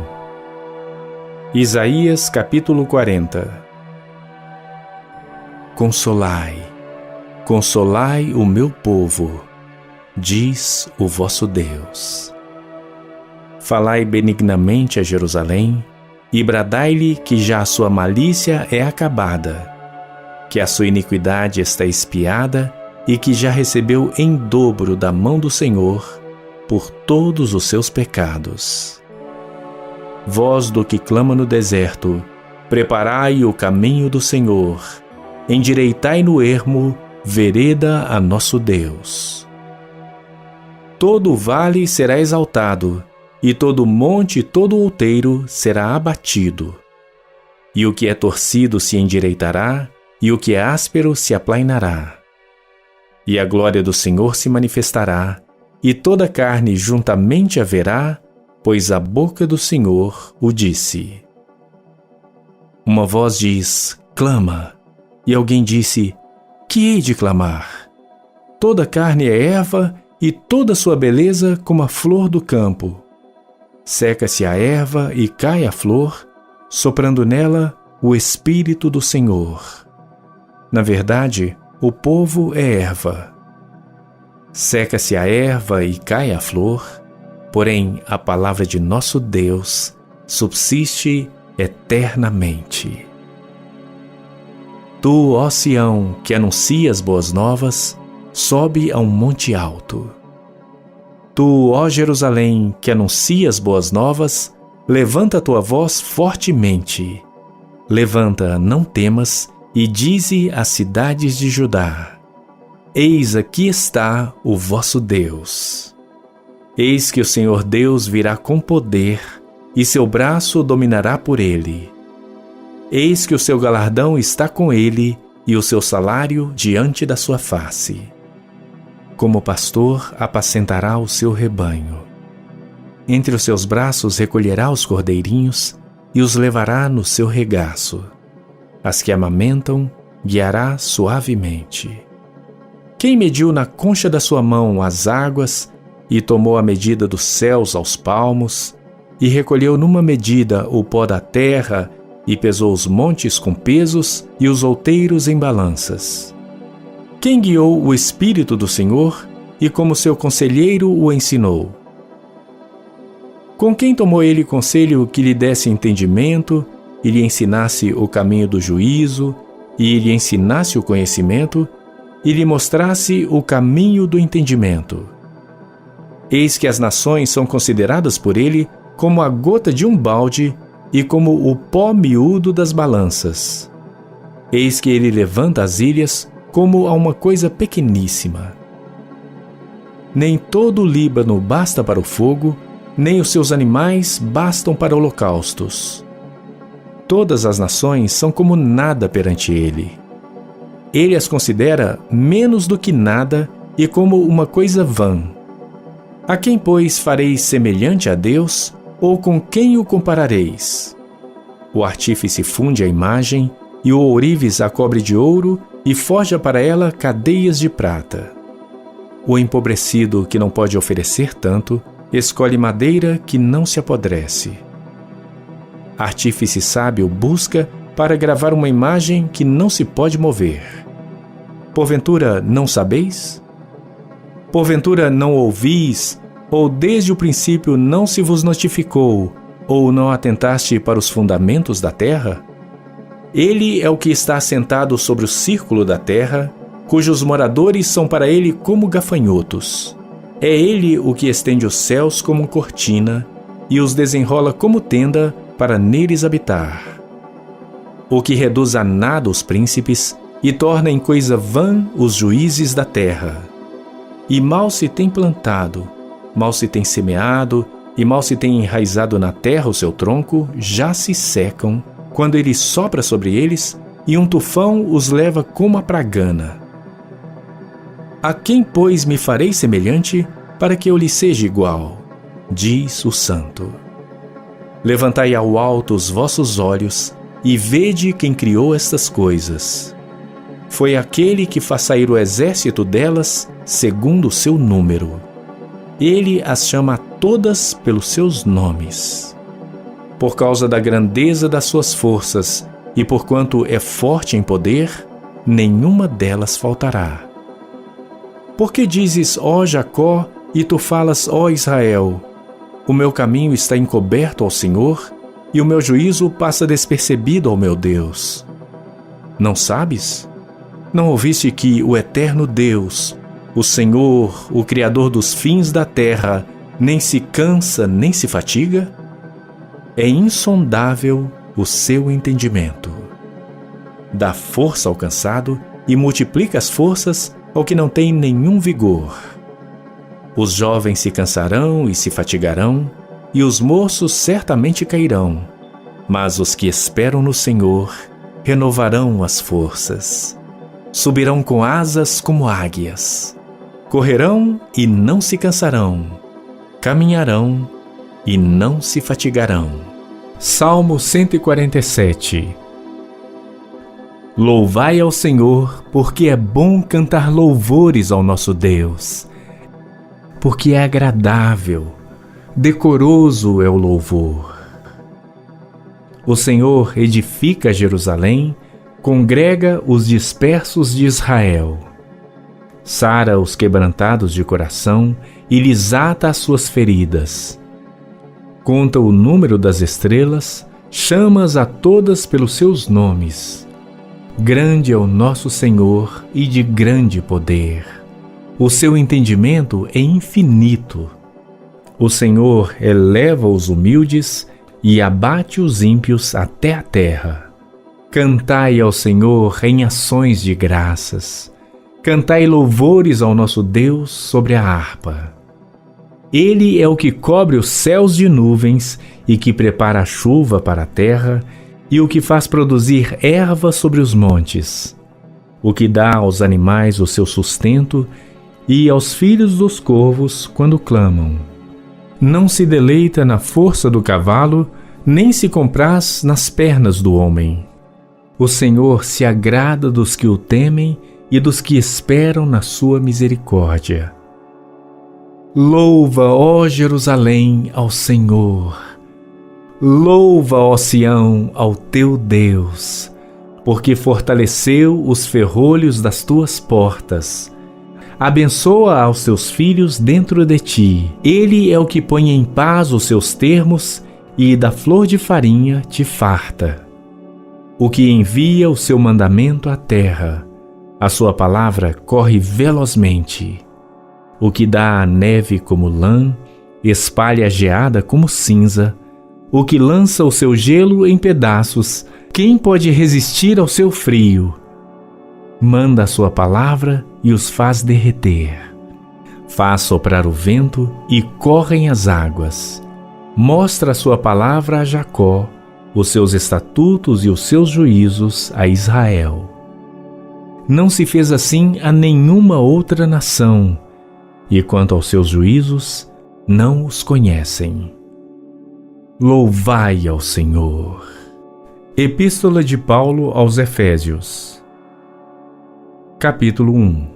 Isaías capítulo 40. Consolai, consolai o meu povo, diz o vosso Deus. Falai benignamente a Jerusalém, e bradai-lhe que já a sua malícia é acabada, que a sua iniquidade está expiada e que já recebeu em dobro da mão do Senhor por todos os seus pecados. Voz do que clama no deserto, preparai o caminho do Senhor, endireitai no ermo vereda a nosso Deus. Todo o vale será exaltado, e todo monte e todo outeiro será abatido. E o que é torcido se endireitará, e o que é áspero se aplainará. E a glória do Senhor se manifestará, e toda carne juntamente a verá, pois a boca do Senhor o disse. Uma voz diz, clama, e alguém disse, que hei de clamar? Toda carne é erva, e toda sua beleza como a flor do campo. Seca-se a erva e cai a flor, soprando nela o Espírito do Senhor. Na verdade, o povo é erva. Seca-se a erva e cai a flor, porém a palavra de nosso Deus subsiste eternamente. Tu, ó Sião, que anuncias boas novas, sobe a um monte alto. Tu, ó Jerusalém, que anuncias boas novas, levanta a tua voz fortemente. Levanta, não temas, e dize às cidades de Judá: Eis aqui está o vosso Deus. Eis que o Senhor Deus virá com poder, e seu braço dominará por ele. Eis que o seu galardão está com ele, e o seu salário diante da sua face. Como pastor apacentará o seu rebanho. Entre os seus braços recolherá os cordeirinhos e os levará no seu regaço. As que amamentam guiará suavemente. Quem mediu na concha da sua mão as águas e tomou a medida dos céus aos palmos e recolheu numa medida o pó da terra e pesou os montes com pesos e os outeiros em balanças? Quem guiou o Espírito do Senhor e como seu conselheiro o ensinou? Com quem tomou ele conselho que lhe desse entendimento e lhe ensinasse o caminho do juízo e lhe ensinasse o conhecimento e lhe mostrasse o caminho do entendimento? Eis que as nações são consideradas por ele como a gota de um balde e como o pó miúdo das balanças. Eis que ele levanta as ilhas como a uma coisa pequeníssima. Nem todo o Líbano basta para o fogo, nem os seus animais bastam para holocaustos. Todas as nações são como nada perante ele. Ele as considera menos do que nada e como uma coisa vã. A quem, pois, fareis semelhante a Deus, ou com quem o comparareis? O artífice funde a imagem, e o ourives a cobre de ouro, e forja para ela cadeias de prata. O empobrecido, que não pode oferecer tanto, escolhe madeira que não se apodrece. Artífice sábio busca para gravar uma imagem que não se pode mover. Porventura não sabeis? Porventura não ouvis, ou desde o princípio não se vos notificou, ou não atentaste para os fundamentos da terra? Ele é o que está assentado sobre o círculo da terra, cujos moradores são para ele como gafanhotos. É ele o que estende os céus como cortina e os desenrola como tenda para neles habitar. O que reduz a nada os príncipes e torna em coisa vã os juízes da terra. E mal se tem plantado, mal se tem semeado e mal se tem enraizado na terra o seu tronco, já se secam, quando ele sopra sobre eles, e um tufão os leva como a pragana. A quem, pois, me farei semelhante, para que eu lhe seja igual? Diz o Santo. Levantai ao alto os vossos olhos, e vede quem criou estas coisas. Foi aquele que faz sair o exército delas, segundo o seu número. Ele as chama todas pelos seus nomes. Por causa da grandeza das suas forças, e porquanto é forte em poder, nenhuma delas faltará. Porque dizes, ó Jacó, e tu falas, ó Israel, o meu caminho está encoberto ao Senhor, e o meu juízo passa despercebido ao meu Deus. Não sabes? Não ouviste que o eterno Deus, o Senhor, o Criador dos fins da terra, nem se cansa nem se fatiga? É insondável o seu entendimento. Dá força ao cansado e multiplica as forças ao que não tem nenhum vigor. Os jovens se cansarão e se fatigarão, e os moços certamente cairão, mas os que esperam no Senhor renovarão as forças. Subirão com asas como águias. Correrão e não se cansarão. Caminharão e não se fatigarão. Salmo 147. Louvai ao Senhor, porque é bom cantar louvores ao nosso Deus. Porque é agradável, decoroso é o louvor. O Senhor edifica Jerusalém, congrega os dispersos de Israel. Sara os quebrantados de coração e lhes ata as suas feridas. Conta o número das estrelas, chama-as a todas pelos seus nomes. Grande é o nosso Senhor e de grande poder. O seu entendimento é infinito. O Senhor eleva os humildes e abate os ímpios até a terra. Cantai ao Senhor em ações de graças. Cantai louvores ao nosso Deus sobre a harpa. Ele é o que cobre os céus de nuvens e que prepara a chuva para a terra e o que faz produzir erva sobre os montes. O que dá aos animais o seu sustento e aos filhos dos corvos quando clamam. Não se deleita na força do cavalo, nem se compraz nas pernas do homem. O Senhor se agrada dos que o temem e dos que esperam na sua misericórdia. Louva, ó Jerusalém, ao Senhor. Louva, ó Sião, ao teu Deus, porque fortaleceu os ferrolhos das tuas portas. Abençoa aos teus filhos dentro de ti. Ele é o que põe em paz os seus termos e da flor de farinha te farta. O que envia o seu mandamento à terra. A sua palavra corre velozmente. O que dá a neve como lã, espalha a geada como cinza. O que lança o seu gelo em pedaços, quem pode resistir ao seu frio? Manda a sua palavra e os faz derreter. Faz soprar o vento e correm as águas. Mostra a sua palavra a Jacó, os seus estatutos e os seus juízos a Israel. Não se fez assim a nenhuma outra nação, e quanto aos seus juízos, não os conhecem. Louvai ao Senhor. Epístola de Paulo aos Efésios. Capítulo 1.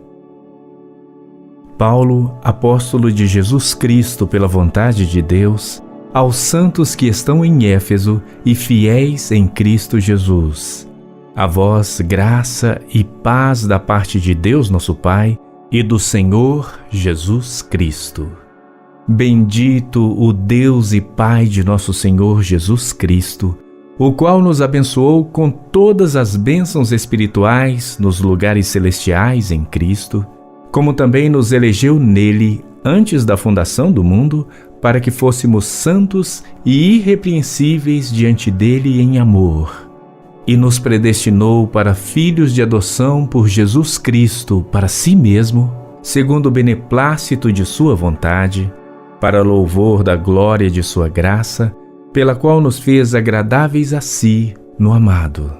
Paulo, apóstolo de Jesus Cristo pela vontade de Deus, aos santos que estão em Éfeso e fiéis em Cristo Jesus. A vós graça e paz da parte de Deus nosso Pai e do Senhor Jesus Cristo. Bendito o Deus e Pai de nosso Senhor Jesus Cristo, o qual nos abençoou com todas as bênçãos espirituais nos lugares celestiais em Cristo, como também nos elegeu nele antes da fundação do mundo, para que fôssemos santos e irrepreensíveis diante dele em amor, e nos predestinou para filhos de adoção por Jesus Cristo para si mesmo, segundo o beneplácito de sua vontade, para louvor da glória de sua graça, pela qual nos fez agradáveis a si no amado,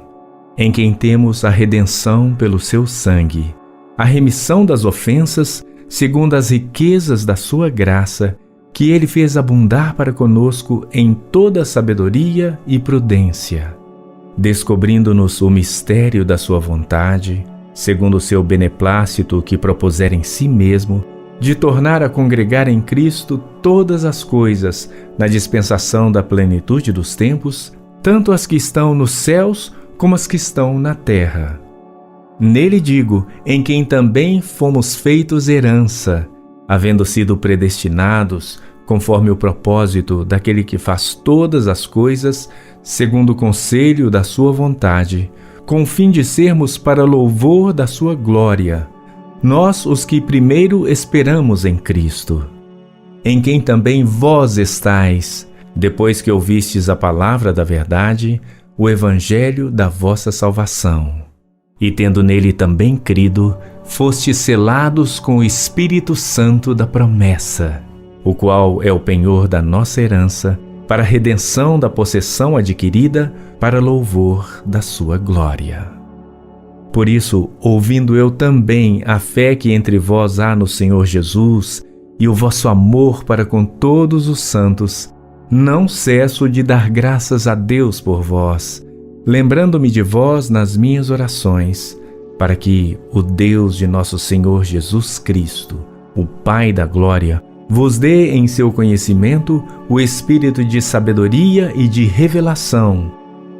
em quem temos a redenção pelo seu sangue, a remissão das ofensas, segundo as riquezas da sua graça, que ele fez abundar para conosco em toda sabedoria e prudência, descobrindo-nos o mistério da sua vontade, segundo o seu beneplácito que propusera em si mesmo, de tornar a congregar em Cristo todas as coisas, na dispensação da plenitude dos tempos, tanto as que estão nos céus como as que estão na terra. Nele digo, em quem também fomos feitos herança, havendo sido predestinados, conforme o propósito daquele que faz todas as coisas segundo o conselho da sua vontade, com o fim de sermos para louvor da sua glória, nós os que primeiro esperamos em Cristo, em quem também vós estais, depois que ouvistes a palavra da verdade, o evangelho da vossa salvação. E tendo nele também crido, fostes selados com o Espírito Santo da promessa, o qual é o penhor da nossa herança, para a redenção da possessão adquirida, para louvor da sua glória. Por isso, ouvindo eu também a fé que entre vós há no Senhor Jesus e o vosso amor para com todos os santos, não cesso de dar graças a Deus por vós, lembrando-me de vós nas minhas orações, para que o Deus de nosso Senhor Jesus Cristo, o Pai da glória, vos dê em seu conhecimento o espírito de sabedoria e de revelação,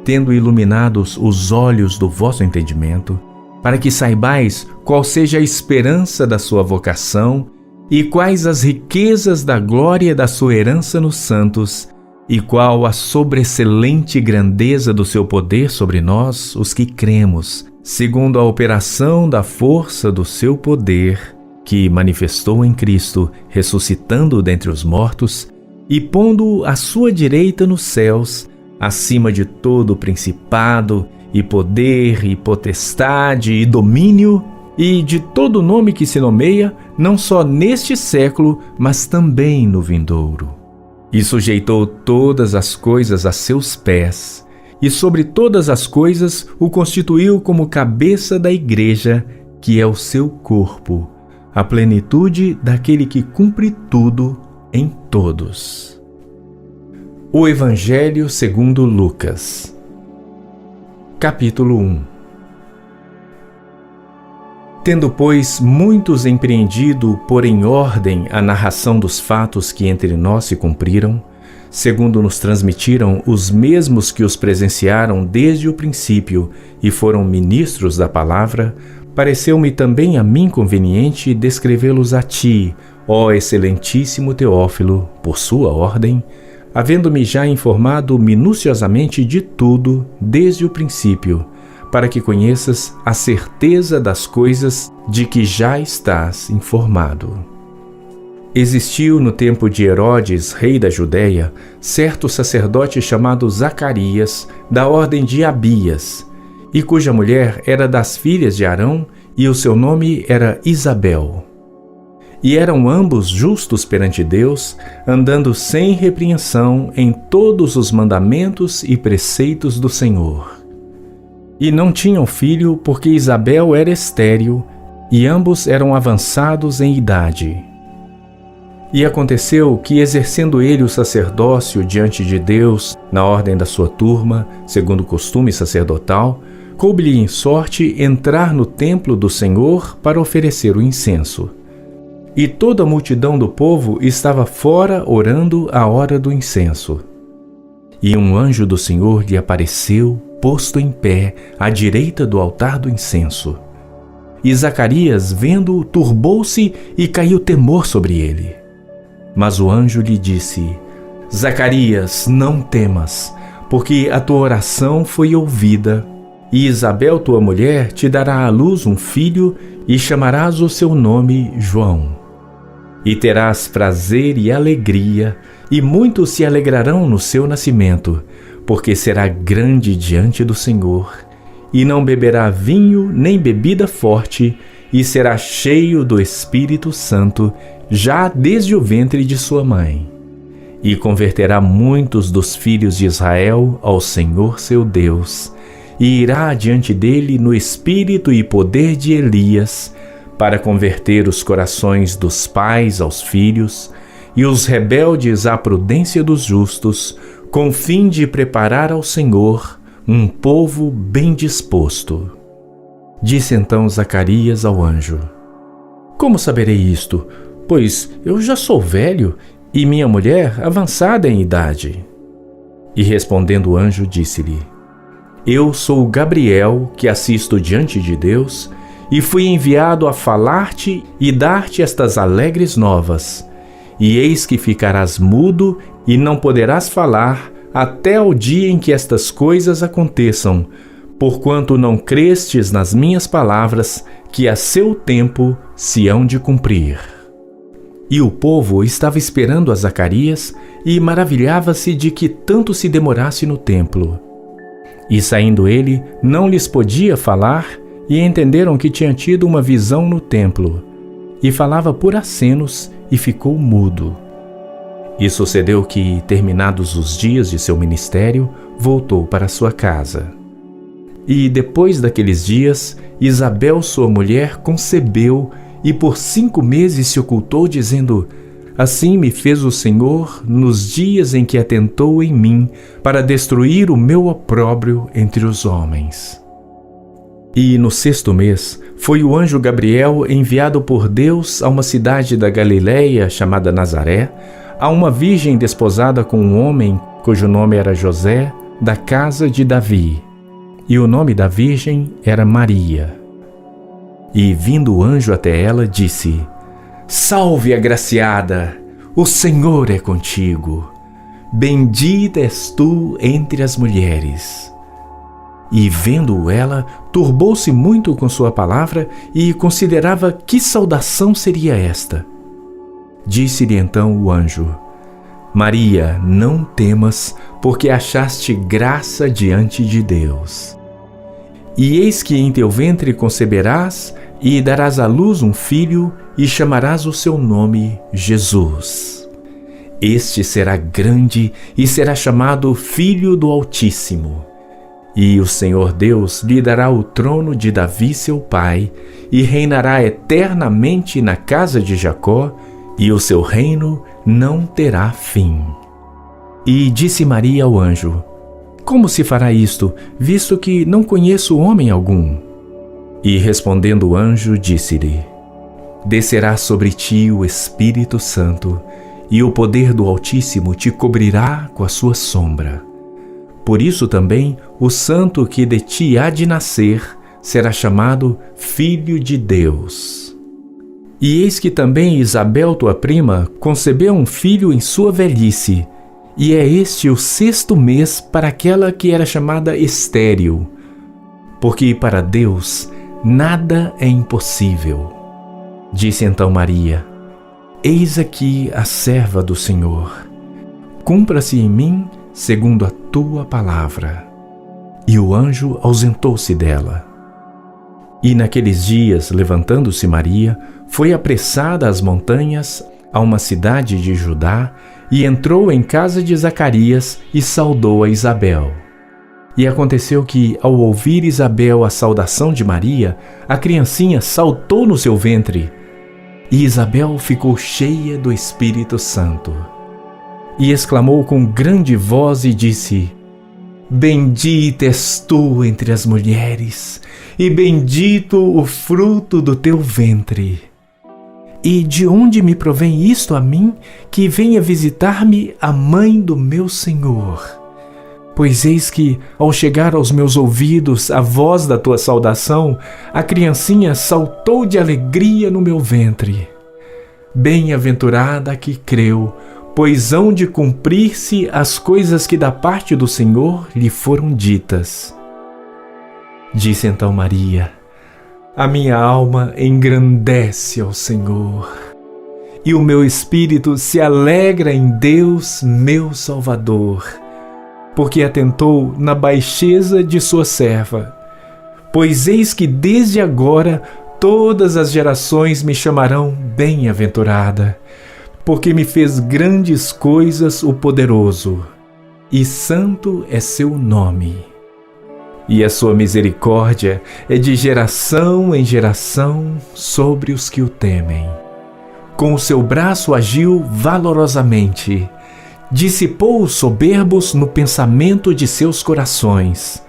tendo iluminados os olhos do vosso entendimento, para que saibais qual seja a esperança da sua vocação e quais as riquezas da glória da sua herança nos santos, e qual a sobreexcelente grandeza do seu poder sobre nós, os que cremos, segundo a operação da força do seu poder, que manifestou em Cristo, ressuscitando-o dentre os mortos e pondo-o à sua direita nos céus, acima de todo principado e poder e potestade e domínio e de todo nome que se nomeia, não só neste século, mas também no vindouro. E sujeitou todas as coisas a seus pés, e sobre todas as coisas o constituiu como cabeça da igreja, que é o seu corpo, a plenitude daquele que cumpre tudo em todos. O Evangelho segundo Lucas. Capítulo 1. Tendo, pois, muitos empreendido pôr em ordem a narração dos fatos que entre nós se cumpriram, segundo nos transmitiram os mesmos que os presenciaram desde o princípio e foram ministros da palavra, pareceu-me também a mim conveniente descrevê-los a ti, ó excelentíssimo Teófilo, por sua ordem, havendo-me já informado minuciosamente de tudo desde o princípio, para que conheças a certeza das coisas de que já estás informado. Existiu no tempo de Herodes, rei da Judéia, certo sacerdote chamado Zacarias, da ordem de Abias, e cuja mulher era das filhas de Arão, e o seu nome era Isabel. E eram ambos justos perante Deus, andando sem repreensão em todos os mandamentos e preceitos do Senhor. E não tinham filho, porque Isabel era estéril, e ambos eram avançados em idade. E aconteceu que, exercendo ele o sacerdócio diante de Deus, na ordem da sua turma, segundo o costume sacerdotal, coube-lhe em sorte entrar no templo do Senhor para oferecer o incenso. E toda a multidão do povo estava fora orando à hora do incenso. E um anjo do Senhor lhe apareceu, posto em pé, à direita do altar do incenso. E Zacarias, vendo-o, turbou-se e caiu temor sobre ele. Mas o anjo lhe disse: Zacarias, não temas, porque a tua oração foi ouvida, e Isabel, tua mulher, te dará à luz um filho, e chamarás o seu nome João. E terás prazer e alegria, e muitos se alegrarão no seu nascimento, porque será grande diante do Senhor, e não beberá vinho nem bebida forte, e será cheio do Espírito Santo, já desde o ventre de sua mãe. E converterá muitos dos filhos de Israel ao Senhor seu Deus, e irá diante dele no espírito e poder de Elias, para converter os corações dos pais aos filhos, e os rebeldes à prudência dos justos, com fim de preparar ao Senhor um povo bem disposto. Disse então Zacarias ao anjo: Como saberei isto? Pois eu já sou velho e minha mulher avançada em idade. E respondendo o anjo, disse-lhe: Eu sou Gabriel, que assisto diante de Deus, e fui enviado a falar-te e dar-te estas alegres novas. e eis que ficarás mudo e não poderás falar até o dia em que estas coisas aconteçam, porquanto não crestes nas minhas palavras, que a seu tempo se hão de cumprir. E o povo estava esperando a Zacarias e maravilhava-se de que tanto se demorasse no templo. E saindo ele, não lhes podia falar, e entenderam que tinha tido uma visão no templo, e falava por acenos e ficou mudo. E sucedeu que, terminados os dias de seu ministério, voltou para sua casa. E depois daqueles dias, Isabel, sua mulher, concebeu e por 5 meses se ocultou, dizendo: Assim me fez o Senhor nos dias em que atentou em mim para destruir o meu opróbrio entre os homens. E no 6º mês foi o anjo Gabriel enviado por Deus a uma cidade da Galileia chamada Nazaré, a uma virgem desposada com um homem cujo nome era José, da casa de Davi. E o nome da virgem era Maria. E vindo o anjo até ela, disse: Salve, agraciada, o Senhor é contigo. Bendita és tu entre as mulheres. E vendo-o ela, turbou-se muito com sua palavra e considerava que saudação seria esta. Disse-lhe então o anjo: Maria, não temas, porque achaste graça diante de Deus. E eis que em teu ventre conceberás e darás à luz um filho e chamarás o seu nome Jesus. Este será grande e será chamado Filho do Altíssimo. E o Senhor Deus lhe dará o trono de Davi seu pai, e reinará eternamente na casa de Jacó, e o seu reino não terá fim. E disse Maria ao anjo: Como se fará isto, visto que não conheço homem algum? E respondendo o anjo, disse-lhe: Descerá sobre ti o Espírito Santo, e o poder do Altíssimo te cobrirá com a sua sombra. Por isso também o santo que de ti há de nascer será chamado Filho de Deus. E eis que também Isabel, tua prima, concebeu um filho em sua velhice, e é este o 6º mês para aquela que era chamada estéril, porque para Deus nada é impossível. Disse então Maria: Eis aqui a serva do Senhor. Cumpra-se em mim segundo a tua palavra. E o anjo ausentou-se dela. E naqueles dias, levantando-se Maria, foi apressada às montanhas, a uma cidade de Judá, e entrou em casa de Zacarias e saudou a Isabel. E aconteceu que, ao ouvir Isabel a saudação de Maria, a criancinha saltou no seu ventre. E Isabel ficou cheia do Espírito Santo. E exclamou com grande voz e disse: Bendita és tu entre as mulheres, e bendito o fruto do teu ventre. E de onde me provém isto a mim, que venha visitar-me a mãe do meu Senhor? Pois eis que, ao chegar aos meus ouvidos a voz da tua saudação, a criancinha saltou de alegria no meu ventre. Bem-aventurada a que creu, pois hão de cumprir-se as coisas que da parte do Senhor lhe foram ditas. Disse então Maria: A minha alma engrandece ao Senhor, e o meu espírito se alegra em Deus, meu Salvador, porque atentou na baixeza de sua serva. Pois eis que desde agora todas as gerações me chamarão bem-aventurada, porque me fez grandes coisas o Poderoso, e santo é seu nome. E a sua misericórdia é de geração em geração sobre os que o temem. Com o seu braço agiu valorosamente, dissipou os soberbos no pensamento de seus corações.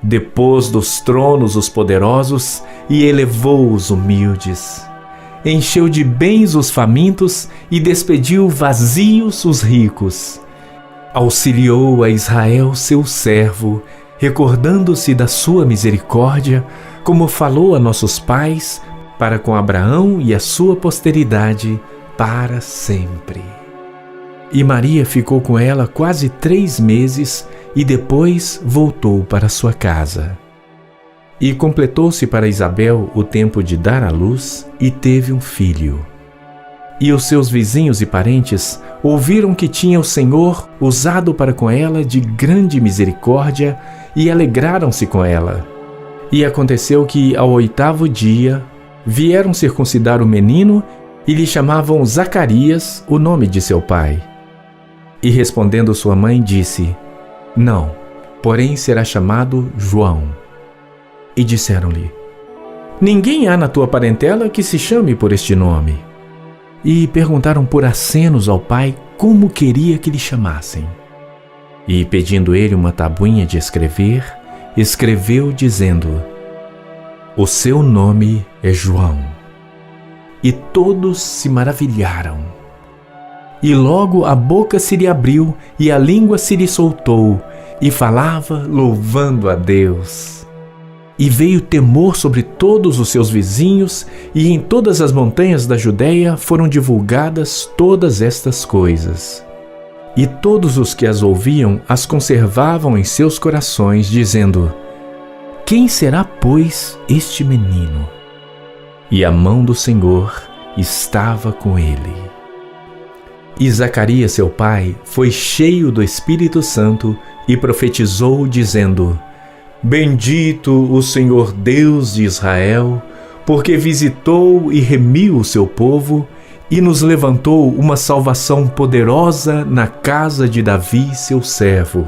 Depôs dos tronos os poderosos e elevou os humildes. Encheu de bens os famintos e despediu vazios os ricos. Auxiliou a Israel seu servo, recordando-se da sua misericórdia, como falou a nossos pais, para com Abraão e a sua posteridade, para sempre. E Maria ficou com ela quase 3 meses e depois voltou para sua casa. E completou-se para Isabel o tempo de dar à luz e teve um filho. E os seus vizinhos e parentes ouviram que tinha o Senhor usado para com ela de grande misericórdia e alegraram-se com ela. E aconteceu que, ao 8º dia, vieram circuncidar o menino e lhe chamavam Zacarias, o nome de seu pai. E respondendo sua mãe, disse: Não, porém será chamado João. E disseram-lhe: Ninguém há na tua parentela que se chame por este nome. E perguntaram por acenos ao pai como queria que lhe chamassem. E pedindo ele uma tabuinha de escrever, escreveu dizendo: O seu nome é João. E todos se maravilharam. E logo a boca se lhe abriu e a língua se lhe soltou, e falava louvando a Deus. E veio temor sobre todos os seus vizinhos, e em todas as montanhas da Judeia foram divulgadas todas estas coisas. E todos os que as ouviam as conservavam em seus corações, dizendo: Quem será, pois, este menino? E a mão do Senhor estava com ele. E Zacarias, seu pai, foi cheio do Espírito Santo e profetizou, dizendo: Bendito o Senhor Deus de Israel, porque visitou e remiu o seu povo e nos levantou uma salvação poderosa na casa de Davi, seu servo,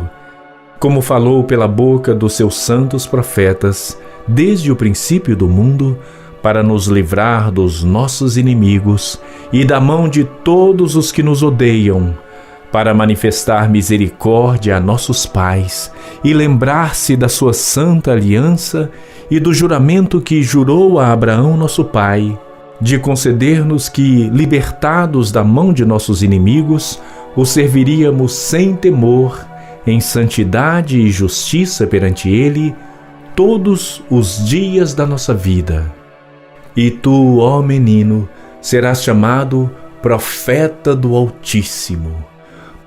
como falou pela boca dos seus santos profetas, desde o princípio do mundo, para nos livrar dos nossos inimigos e da mão de todos os que nos odeiam, para manifestar misericórdia a nossos pais e lembrar-se da sua santa aliança e do juramento que jurou a Abraão nosso pai, de conceder-nos que, libertados da mão de nossos inimigos, o serviríamos sem temor, em santidade e justiça perante ele, todos os dias da nossa vida. E tu, ó menino, serás chamado Profeta do Altíssimo,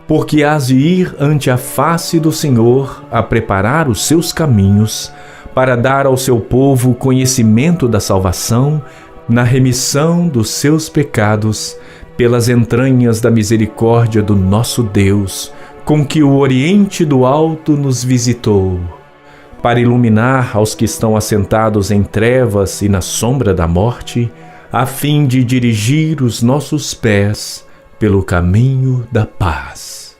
porque hás de ir ante a face do Senhor a preparar os seus caminhos, para dar ao seu povo conhecimento da salvação, na remissão dos seus pecados, pelas entranhas da misericórdia do nosso Deus, com que o Oriente do Alto nos visitou, para iluminar aos que estão assentados em trevas e na sombra da morte, a fim de dirigir os nossos pés pelo caminho da paz.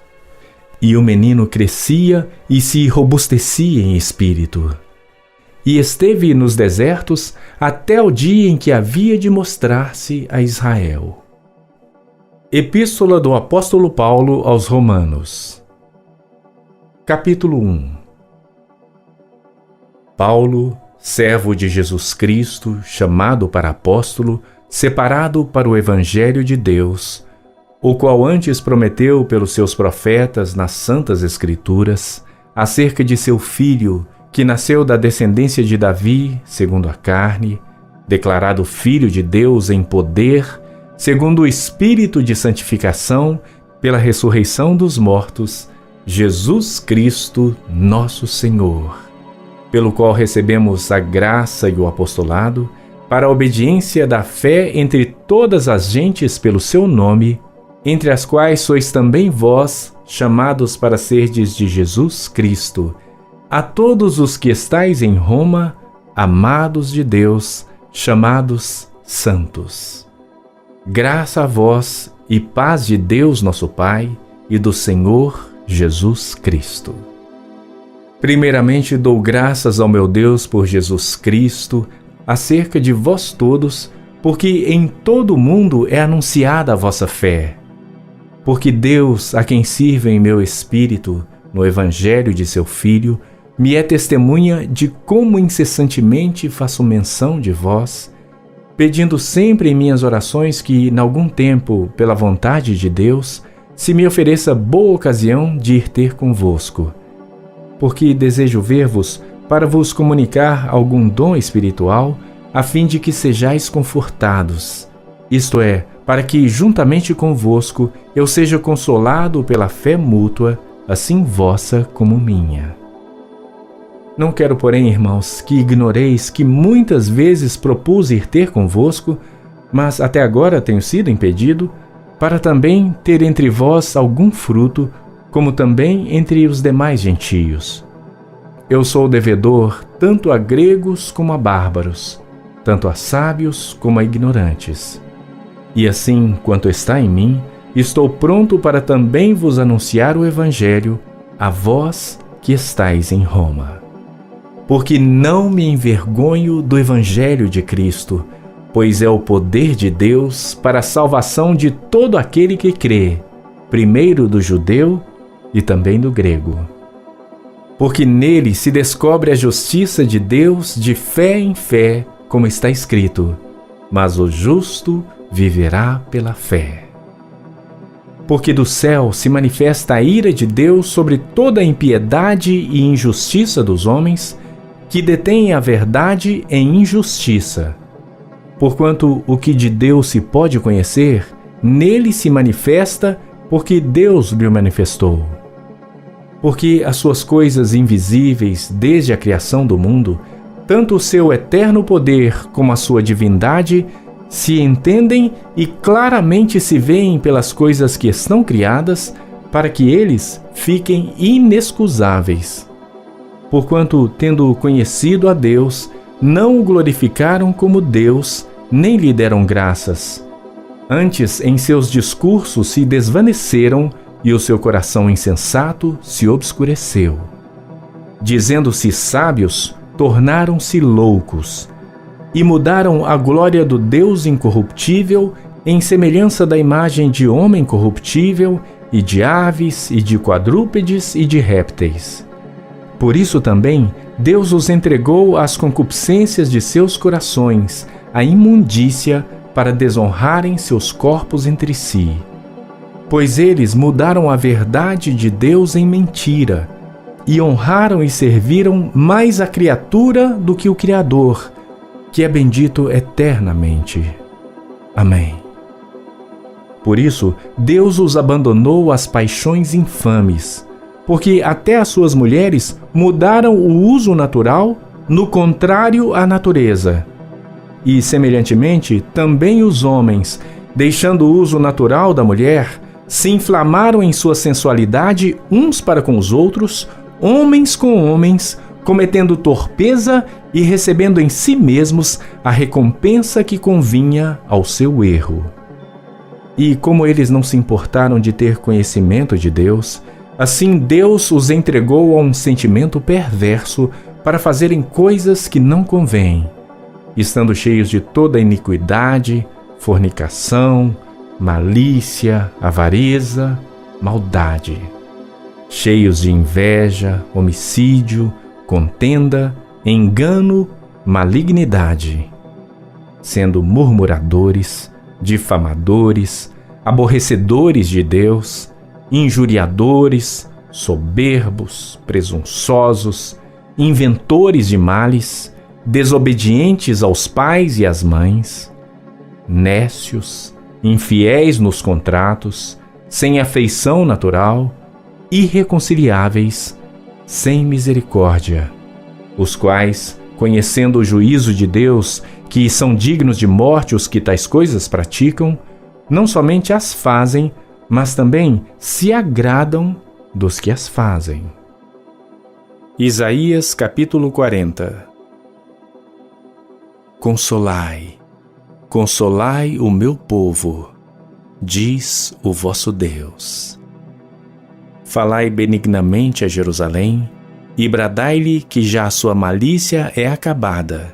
E o menino crescia e se robustecia em espírito. E esteve nos desertos até o dia em que havia de mostrar-se a Israel. Epístola do Apóstolo Paulo aos Romanos. Capítulo 1. Paulo, servo de Jesus Cristo, chamado para apóstolo, separado para o Evangelho de Deus, o qual antes prometeu pelos seus profetas nas Santas Escrituras, acerca de seu Filho, que nasceu da descendência de Davi, segundo a carne, declarado Filho de Deus em poder, segundo o Espírito de santificação, pela ressurreição dos mortos, Jesus Cristo, nosso Senhor, pelo qual recebemos a graça e o apostolado, para a obediência da fé entre todas as gentes pelo seu nome, entre as quais sois também vós, chamados para serdes de Jesus Cristo, a todos os que estáis em Roma, amados de Deus, chamados santos. Graça a vós e paz de Deus nosso Pai e do Senhor Jesus Cristo. Primeiramente dou graças ao meu Deus por Jesus Cristo, acerca de vós todos, porque em todo o mundo é anunciada a vossa fé. Porque Deus, a quem sirvo em meu espírito, no Evangelho de seu Filho, me é testemunha de como incessantemente faço menção de vós, pedindo sempre em minhas orações que, em algum tempo, pela vontade de Deus, se me ofereça boa ocasião de ir ter convosco. Porque desejo ver-vos para vos comunicar algum dom espiritual, a fim de que sejais confortados, isto é, para que, juntamente convosco, eu seja consolado pela fé mútua, assim vossa como minha. Não quero, porém, irmãos, que ignoreis que muitas vezes propus ir ter convosco, mas até agora tenho sido impedido, para também ter entre vós algum fruto, como também entre os demais gentios. Eu sou devedor tanto a gregos como a bárbaros, tanto a sábios como a ignorantes. E assim, quanto está em mim, estou pronto para também vos anunciar o Evangelho, a vós que estáis em Roma. Porque não me envergonho do Evangelho de Cristo, pois é o poder de Deus para a salvação de todo aquele que crê, primeiro do judeu e também do grego. Porque nele se descobre a justiça de Deus de fé em fé, como está escrito: mas o justo viverá pela fé. Porque do céu se manifesta a ira de Deus sobre toda a impiedade e injustiça dos homens, que detêm a verdade em injustiça. Porquanto o que de Deus se pode conhecer, nele se manifesta, porque Deus lhe manifestou. Porque as suas coisas invisíveis desde a criação do mundo, tanto o seu eterno poder como a sua divindade, se entendem e claramente se veem pelas coisas que estão criadas, para que eles fiquem inexcusáveis. Porquanto, tendo conhecido a Deus, não o glorificaram como Deus, nem lhe deram graças. Antes, em seus discursos se desvaneceram, e o seu coração insensato se obscureceu. Dizendo-se sábios, tornaram-se loucos, e mudaram a glória do Deus incorruptível em semelhança da imagem de homem corruptível, e de aves, e de quadrúpedes, e de répteis. Por isso também Deus os entregou às concupiscências de seus corações, à imundícia, para desonrarem seus corpos entre si. Pois eles mudaram a verdade de Deus em mentira, e honraram e serviram mais a criatura do que o Criador, que é bendito eternamente. Amém. Por isso, Deus os abandonou às paixões infames, porque até as suas mulheres mudaram o uso natural, no contrário à natureza. E, semelhantemente, também os homens, deixando o uso natural da mulher, se inflamaram em sua sensualidade uns para com os outros, homens com homens, cometendo torpeza e recebendo em si mesmos a recompensa que convinha ao seu erro. E como eles não se importaram de ter conhecimento de Deus, assim Deus os entregou a um sentimento perverso para fazerem coisas que não convêm, estando cheios de toda iniquidade, fornicação, malícia, avareza, maldade, cheios de inveja, homicídio, contenda, engano, malignidade, sendo murmuradores, difamadores, aborrecedores de Deus, injuriadores, soberbos, presunçosos, inventores de males, desobedientes aos pais e às mães, nécios, infiéis nos contratos, sem afeição natural, irreconciliáveis, sem misericórdia, os quais, conhecendo o juízo de Deus, que são dignos de morte os que tais coisas praticam, não somente as fazem, mas também se agradam dos que as fazem. Isaías capítulo 40. Consolai, consolai o meu povo, diz o vosso Deus. Falai benignamente a Jerusalém, e bradai-lhe que já a sua malícia é acabada,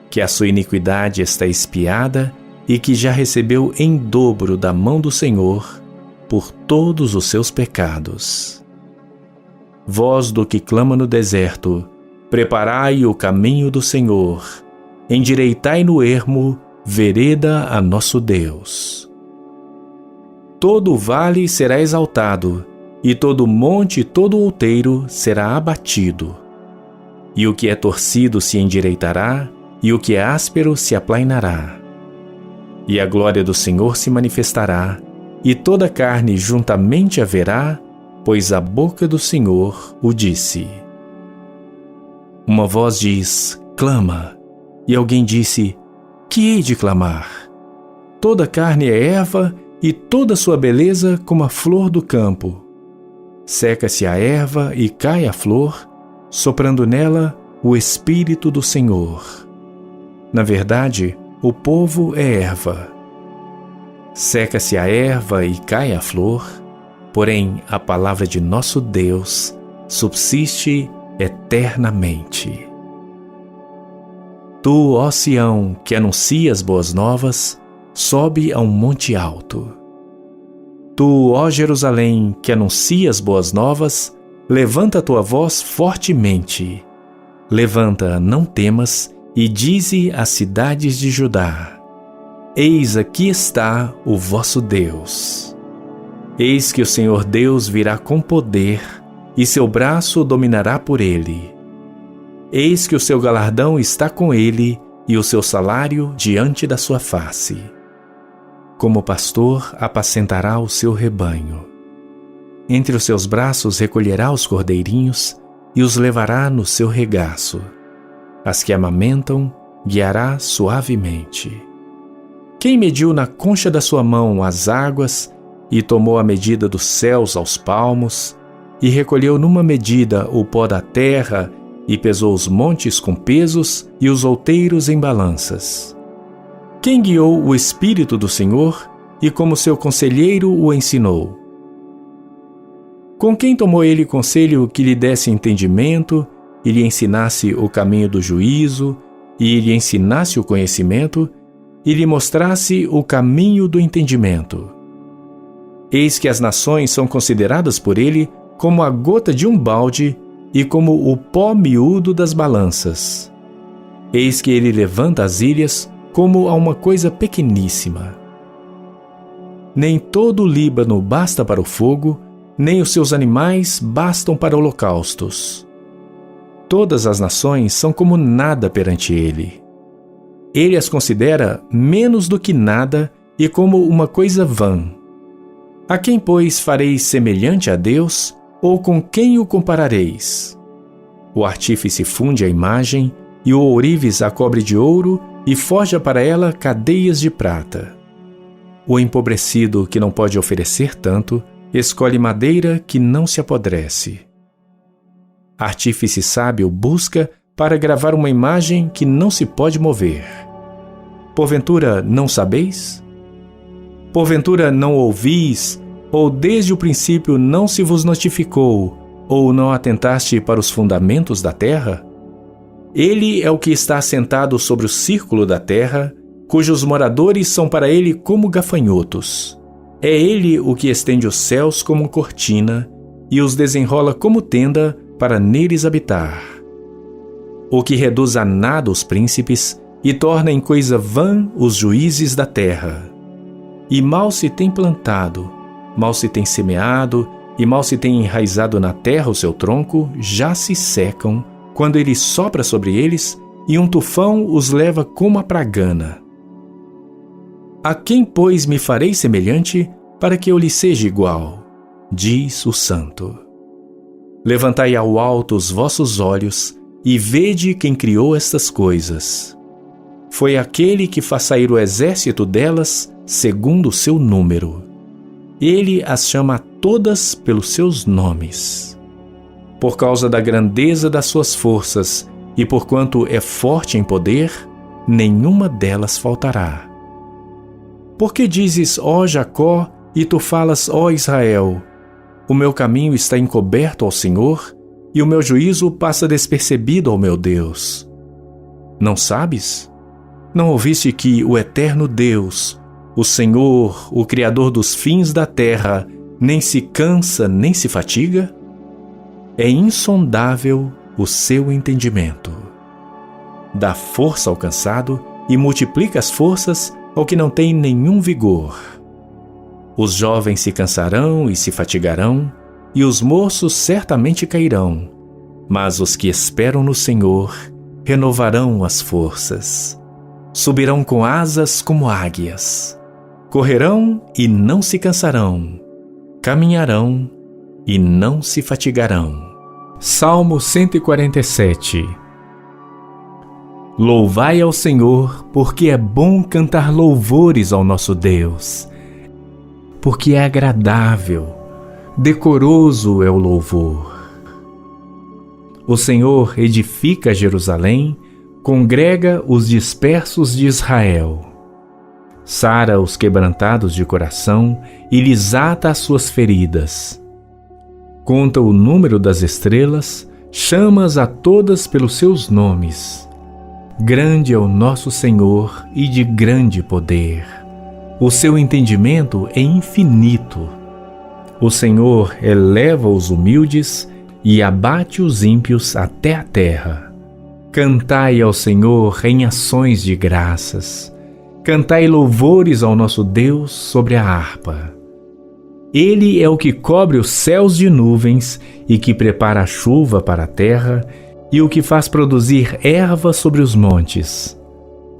que a sua iniquidade está expiada e que já recebeu em dobro da mão do Senhor por todos os seus pecados. Voz do que clama no deserto, preparai o caminho do Senhor, endireitai no ermo vereda a nosso Deus. Todo o vale será exaltado, e todo monte e todo outeiro será abatido. E o que é torcido se endireitará, e o que é áspero se aplainará. E a glória do Senhor se manifestará, e toda carne juntamente a verá, pois a boca do Senhor o disse. Uma voz diz: clama. E alguém disse: que hei de clamar? Toda carne é erva, e toda sua beleza como a flor do campo. Seca-se a erva e cai a flor, soprando nela o Espírito do Senhor. Na verdade, o povo é erva. Seca-se a erva e cai a flor, porém a palavra de nosso Deus subsiste eternamente. Tu, ó Sião, que anuncias boas novas, sobe a um monte alto. Tu, ó Jerusalém, que anuncias boas novas, levanta a tua voz fortemente. Levanta, não temas, e dize às cidades de Judá: eis aqui está o vosso Deus. Eis que o Senhor Deus virá com poder, e seu braço dominará por ele. Eis que o seu galardão está com ele, e o seu salário diante da sua face. Como pastor apacentará o seu rebanho. Entre os seus braços recolherá os cordeirinhos, e os levará no seu regaço. As que amamentam, guiará suavemente. Quem mediu na concha da sua mão as águas, e tomou a medida dos céus aos palmos, e recolheu numa medida o pó da terra, e pesou os montes com pesos, e os outeiros em balanças? Quem guiou o Espírito do Senhor, e como seu conselheiro o ensinou? Com quem tomou ele conselho que lhe desse entendimento, e lhe ensinasse o caminho do juízo, e lhe ensinasse o conhecimento, e lhe mostrasse o caminho do entendimento? Eis que as nações são consideradas por ele como a gota de um balde, e como o pó miúdo das balanças. Eis que ele levanta as ilhas como a uma coisa pequeníssima. Nem todo o Líbano basta para o fogo, nem os seus animais bastam para holocaustos. Todas as nações são como nada perante ele. Ele as considera menos do que nada e como uma coisa vã. A quem, pois, fareis semelhante a Deus, ou com quem o comparareis? O artífice funde a imagem, e o ourives a cobre de ouro, e forja para ela cadeias de prata. O empobrecido, que não pode oferecer tanto, escolhe madeira que não se apodrece. Artífice sábio busca para gravar uma imagem que não se pode mover. Porventura não sabeis? Porventura não ouvis, ou desde o princípio não se vos notificou, ou não atentaste para os fundamentos da terra? Ele é o que está assentado sobre o círculo da terra, cujos moradores são para ele como gafanhotos. É ele o que estende os céus como cortina, e os desenrola como tenda para neles habitar. O que reduz a nada os príncipes, e torna em coisa vã os juízes da terra. E mal se tem plantado, mal se tem semeado, e mal se tem enraizado na terra o seu tronco, já se secam, quando ele sopra sobre eles, e um tufão os leva como a pragana. A quem, pois, me farei semelhante, para que eu lhe seja igual? Diz o Santo. Levantai ao alto os vossos olhos, e vede quem criou estas coisas. Foi aquele que faz sair o exército delas, segundo o seu número. Ele as chama todas pelos seus nomes. Por causa da grandeza das suas forças, e porquanto é forte em poder, nenhuma delas faltará. Porque dizes, ó Jacó, e tu falas, ó Israel: o meu caminho está encoberto ao Senhor, e o meu juízo passa despercebido ao meu Deus. Não sabes? Não ouviste que o eterno Deus, o Senhor, o Criador dos fins da terra, nem se cansa, nem se fatiga? É insondável o seu entendimento. Dá força ao cansado e multiplica as forças ao que não tem nenhum vigor. Os jovens se cansarão e se fatigarão, e os moços certamente cairão, mas os que esperam no Senhor renovarão as forças. Subirão com asas como águias. Correrão e não se cansarão. Caminharão e não se fatigarão. Salmo 147. Louvai ao Senhor, porque é bom cantar louvores ao nosso Deus. Porque é agradável, decoroso é o louvor. O Senhor edifica Jerusalém, congrega os dispersos de Israel. Sara os quebrantados de coração e lhes ata as suas feridas. Conta o número das estrelas, chama-as a todas pelos seus nomes. Grande é o nosso Senhor e de grande poder. O seu entendimento é infinito. O Senhor eleva os humildes e abate os ímpios até a terra. Cantai ao Senhor em ações de graças. Cantai louvores ao nosso Deus sobre a harpa. Ele é o que cobre os céus de nuvens e que prepara a chuva para a terra e o que faz produzir erva sobre os montes.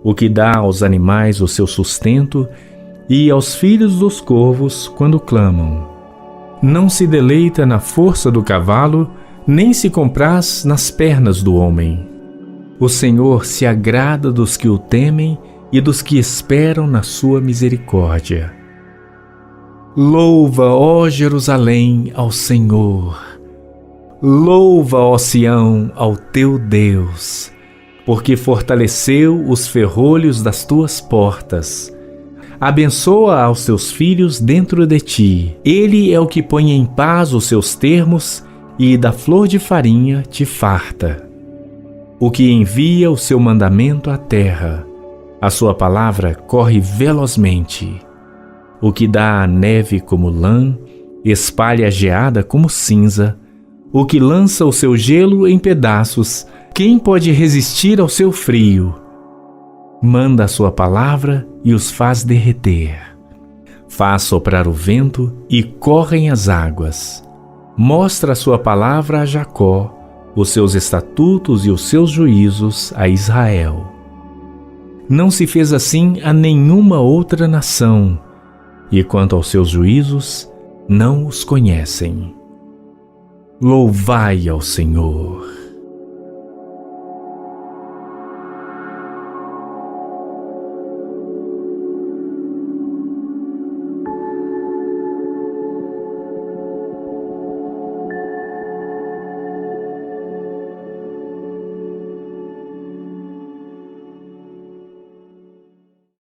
O que dá aos animais o seu sustento e aos filhos dos corvos quando clamam. Não se deleita na força do cavalo, nem se compraz nas pernas do homem. O Senhor se agrada dos que o temem e dos que esperam na sua misericórdia. Louva, ó Jerusalém, ao Senhor. Louva, ó Sião, ao teu Deus, porque fortaleceu os ferrolhos das tuas portas. Abençoa aos teus filhos dentro de ti. Ele é o que põe em paz os seus termos e da flor de farinha te farta. O que envia o seu mandamento à terra. A sua palavra corre velozmente. O que dá a neve como lã, espalha a geada como cinza. O que lança o seu gelo em pedaços, quem pode resistir ao seu frio? Manda a sua palavra e os faz derreter. Faz soprar o vento e correm as águas. Mostra a sua palavra a Jacó, os seus estatutos e os seus juízos a Israel. Não se fez assim a nenhuma outra nação, e quanto aos seus juízos, não os conhecem. Louvai ao Senhor.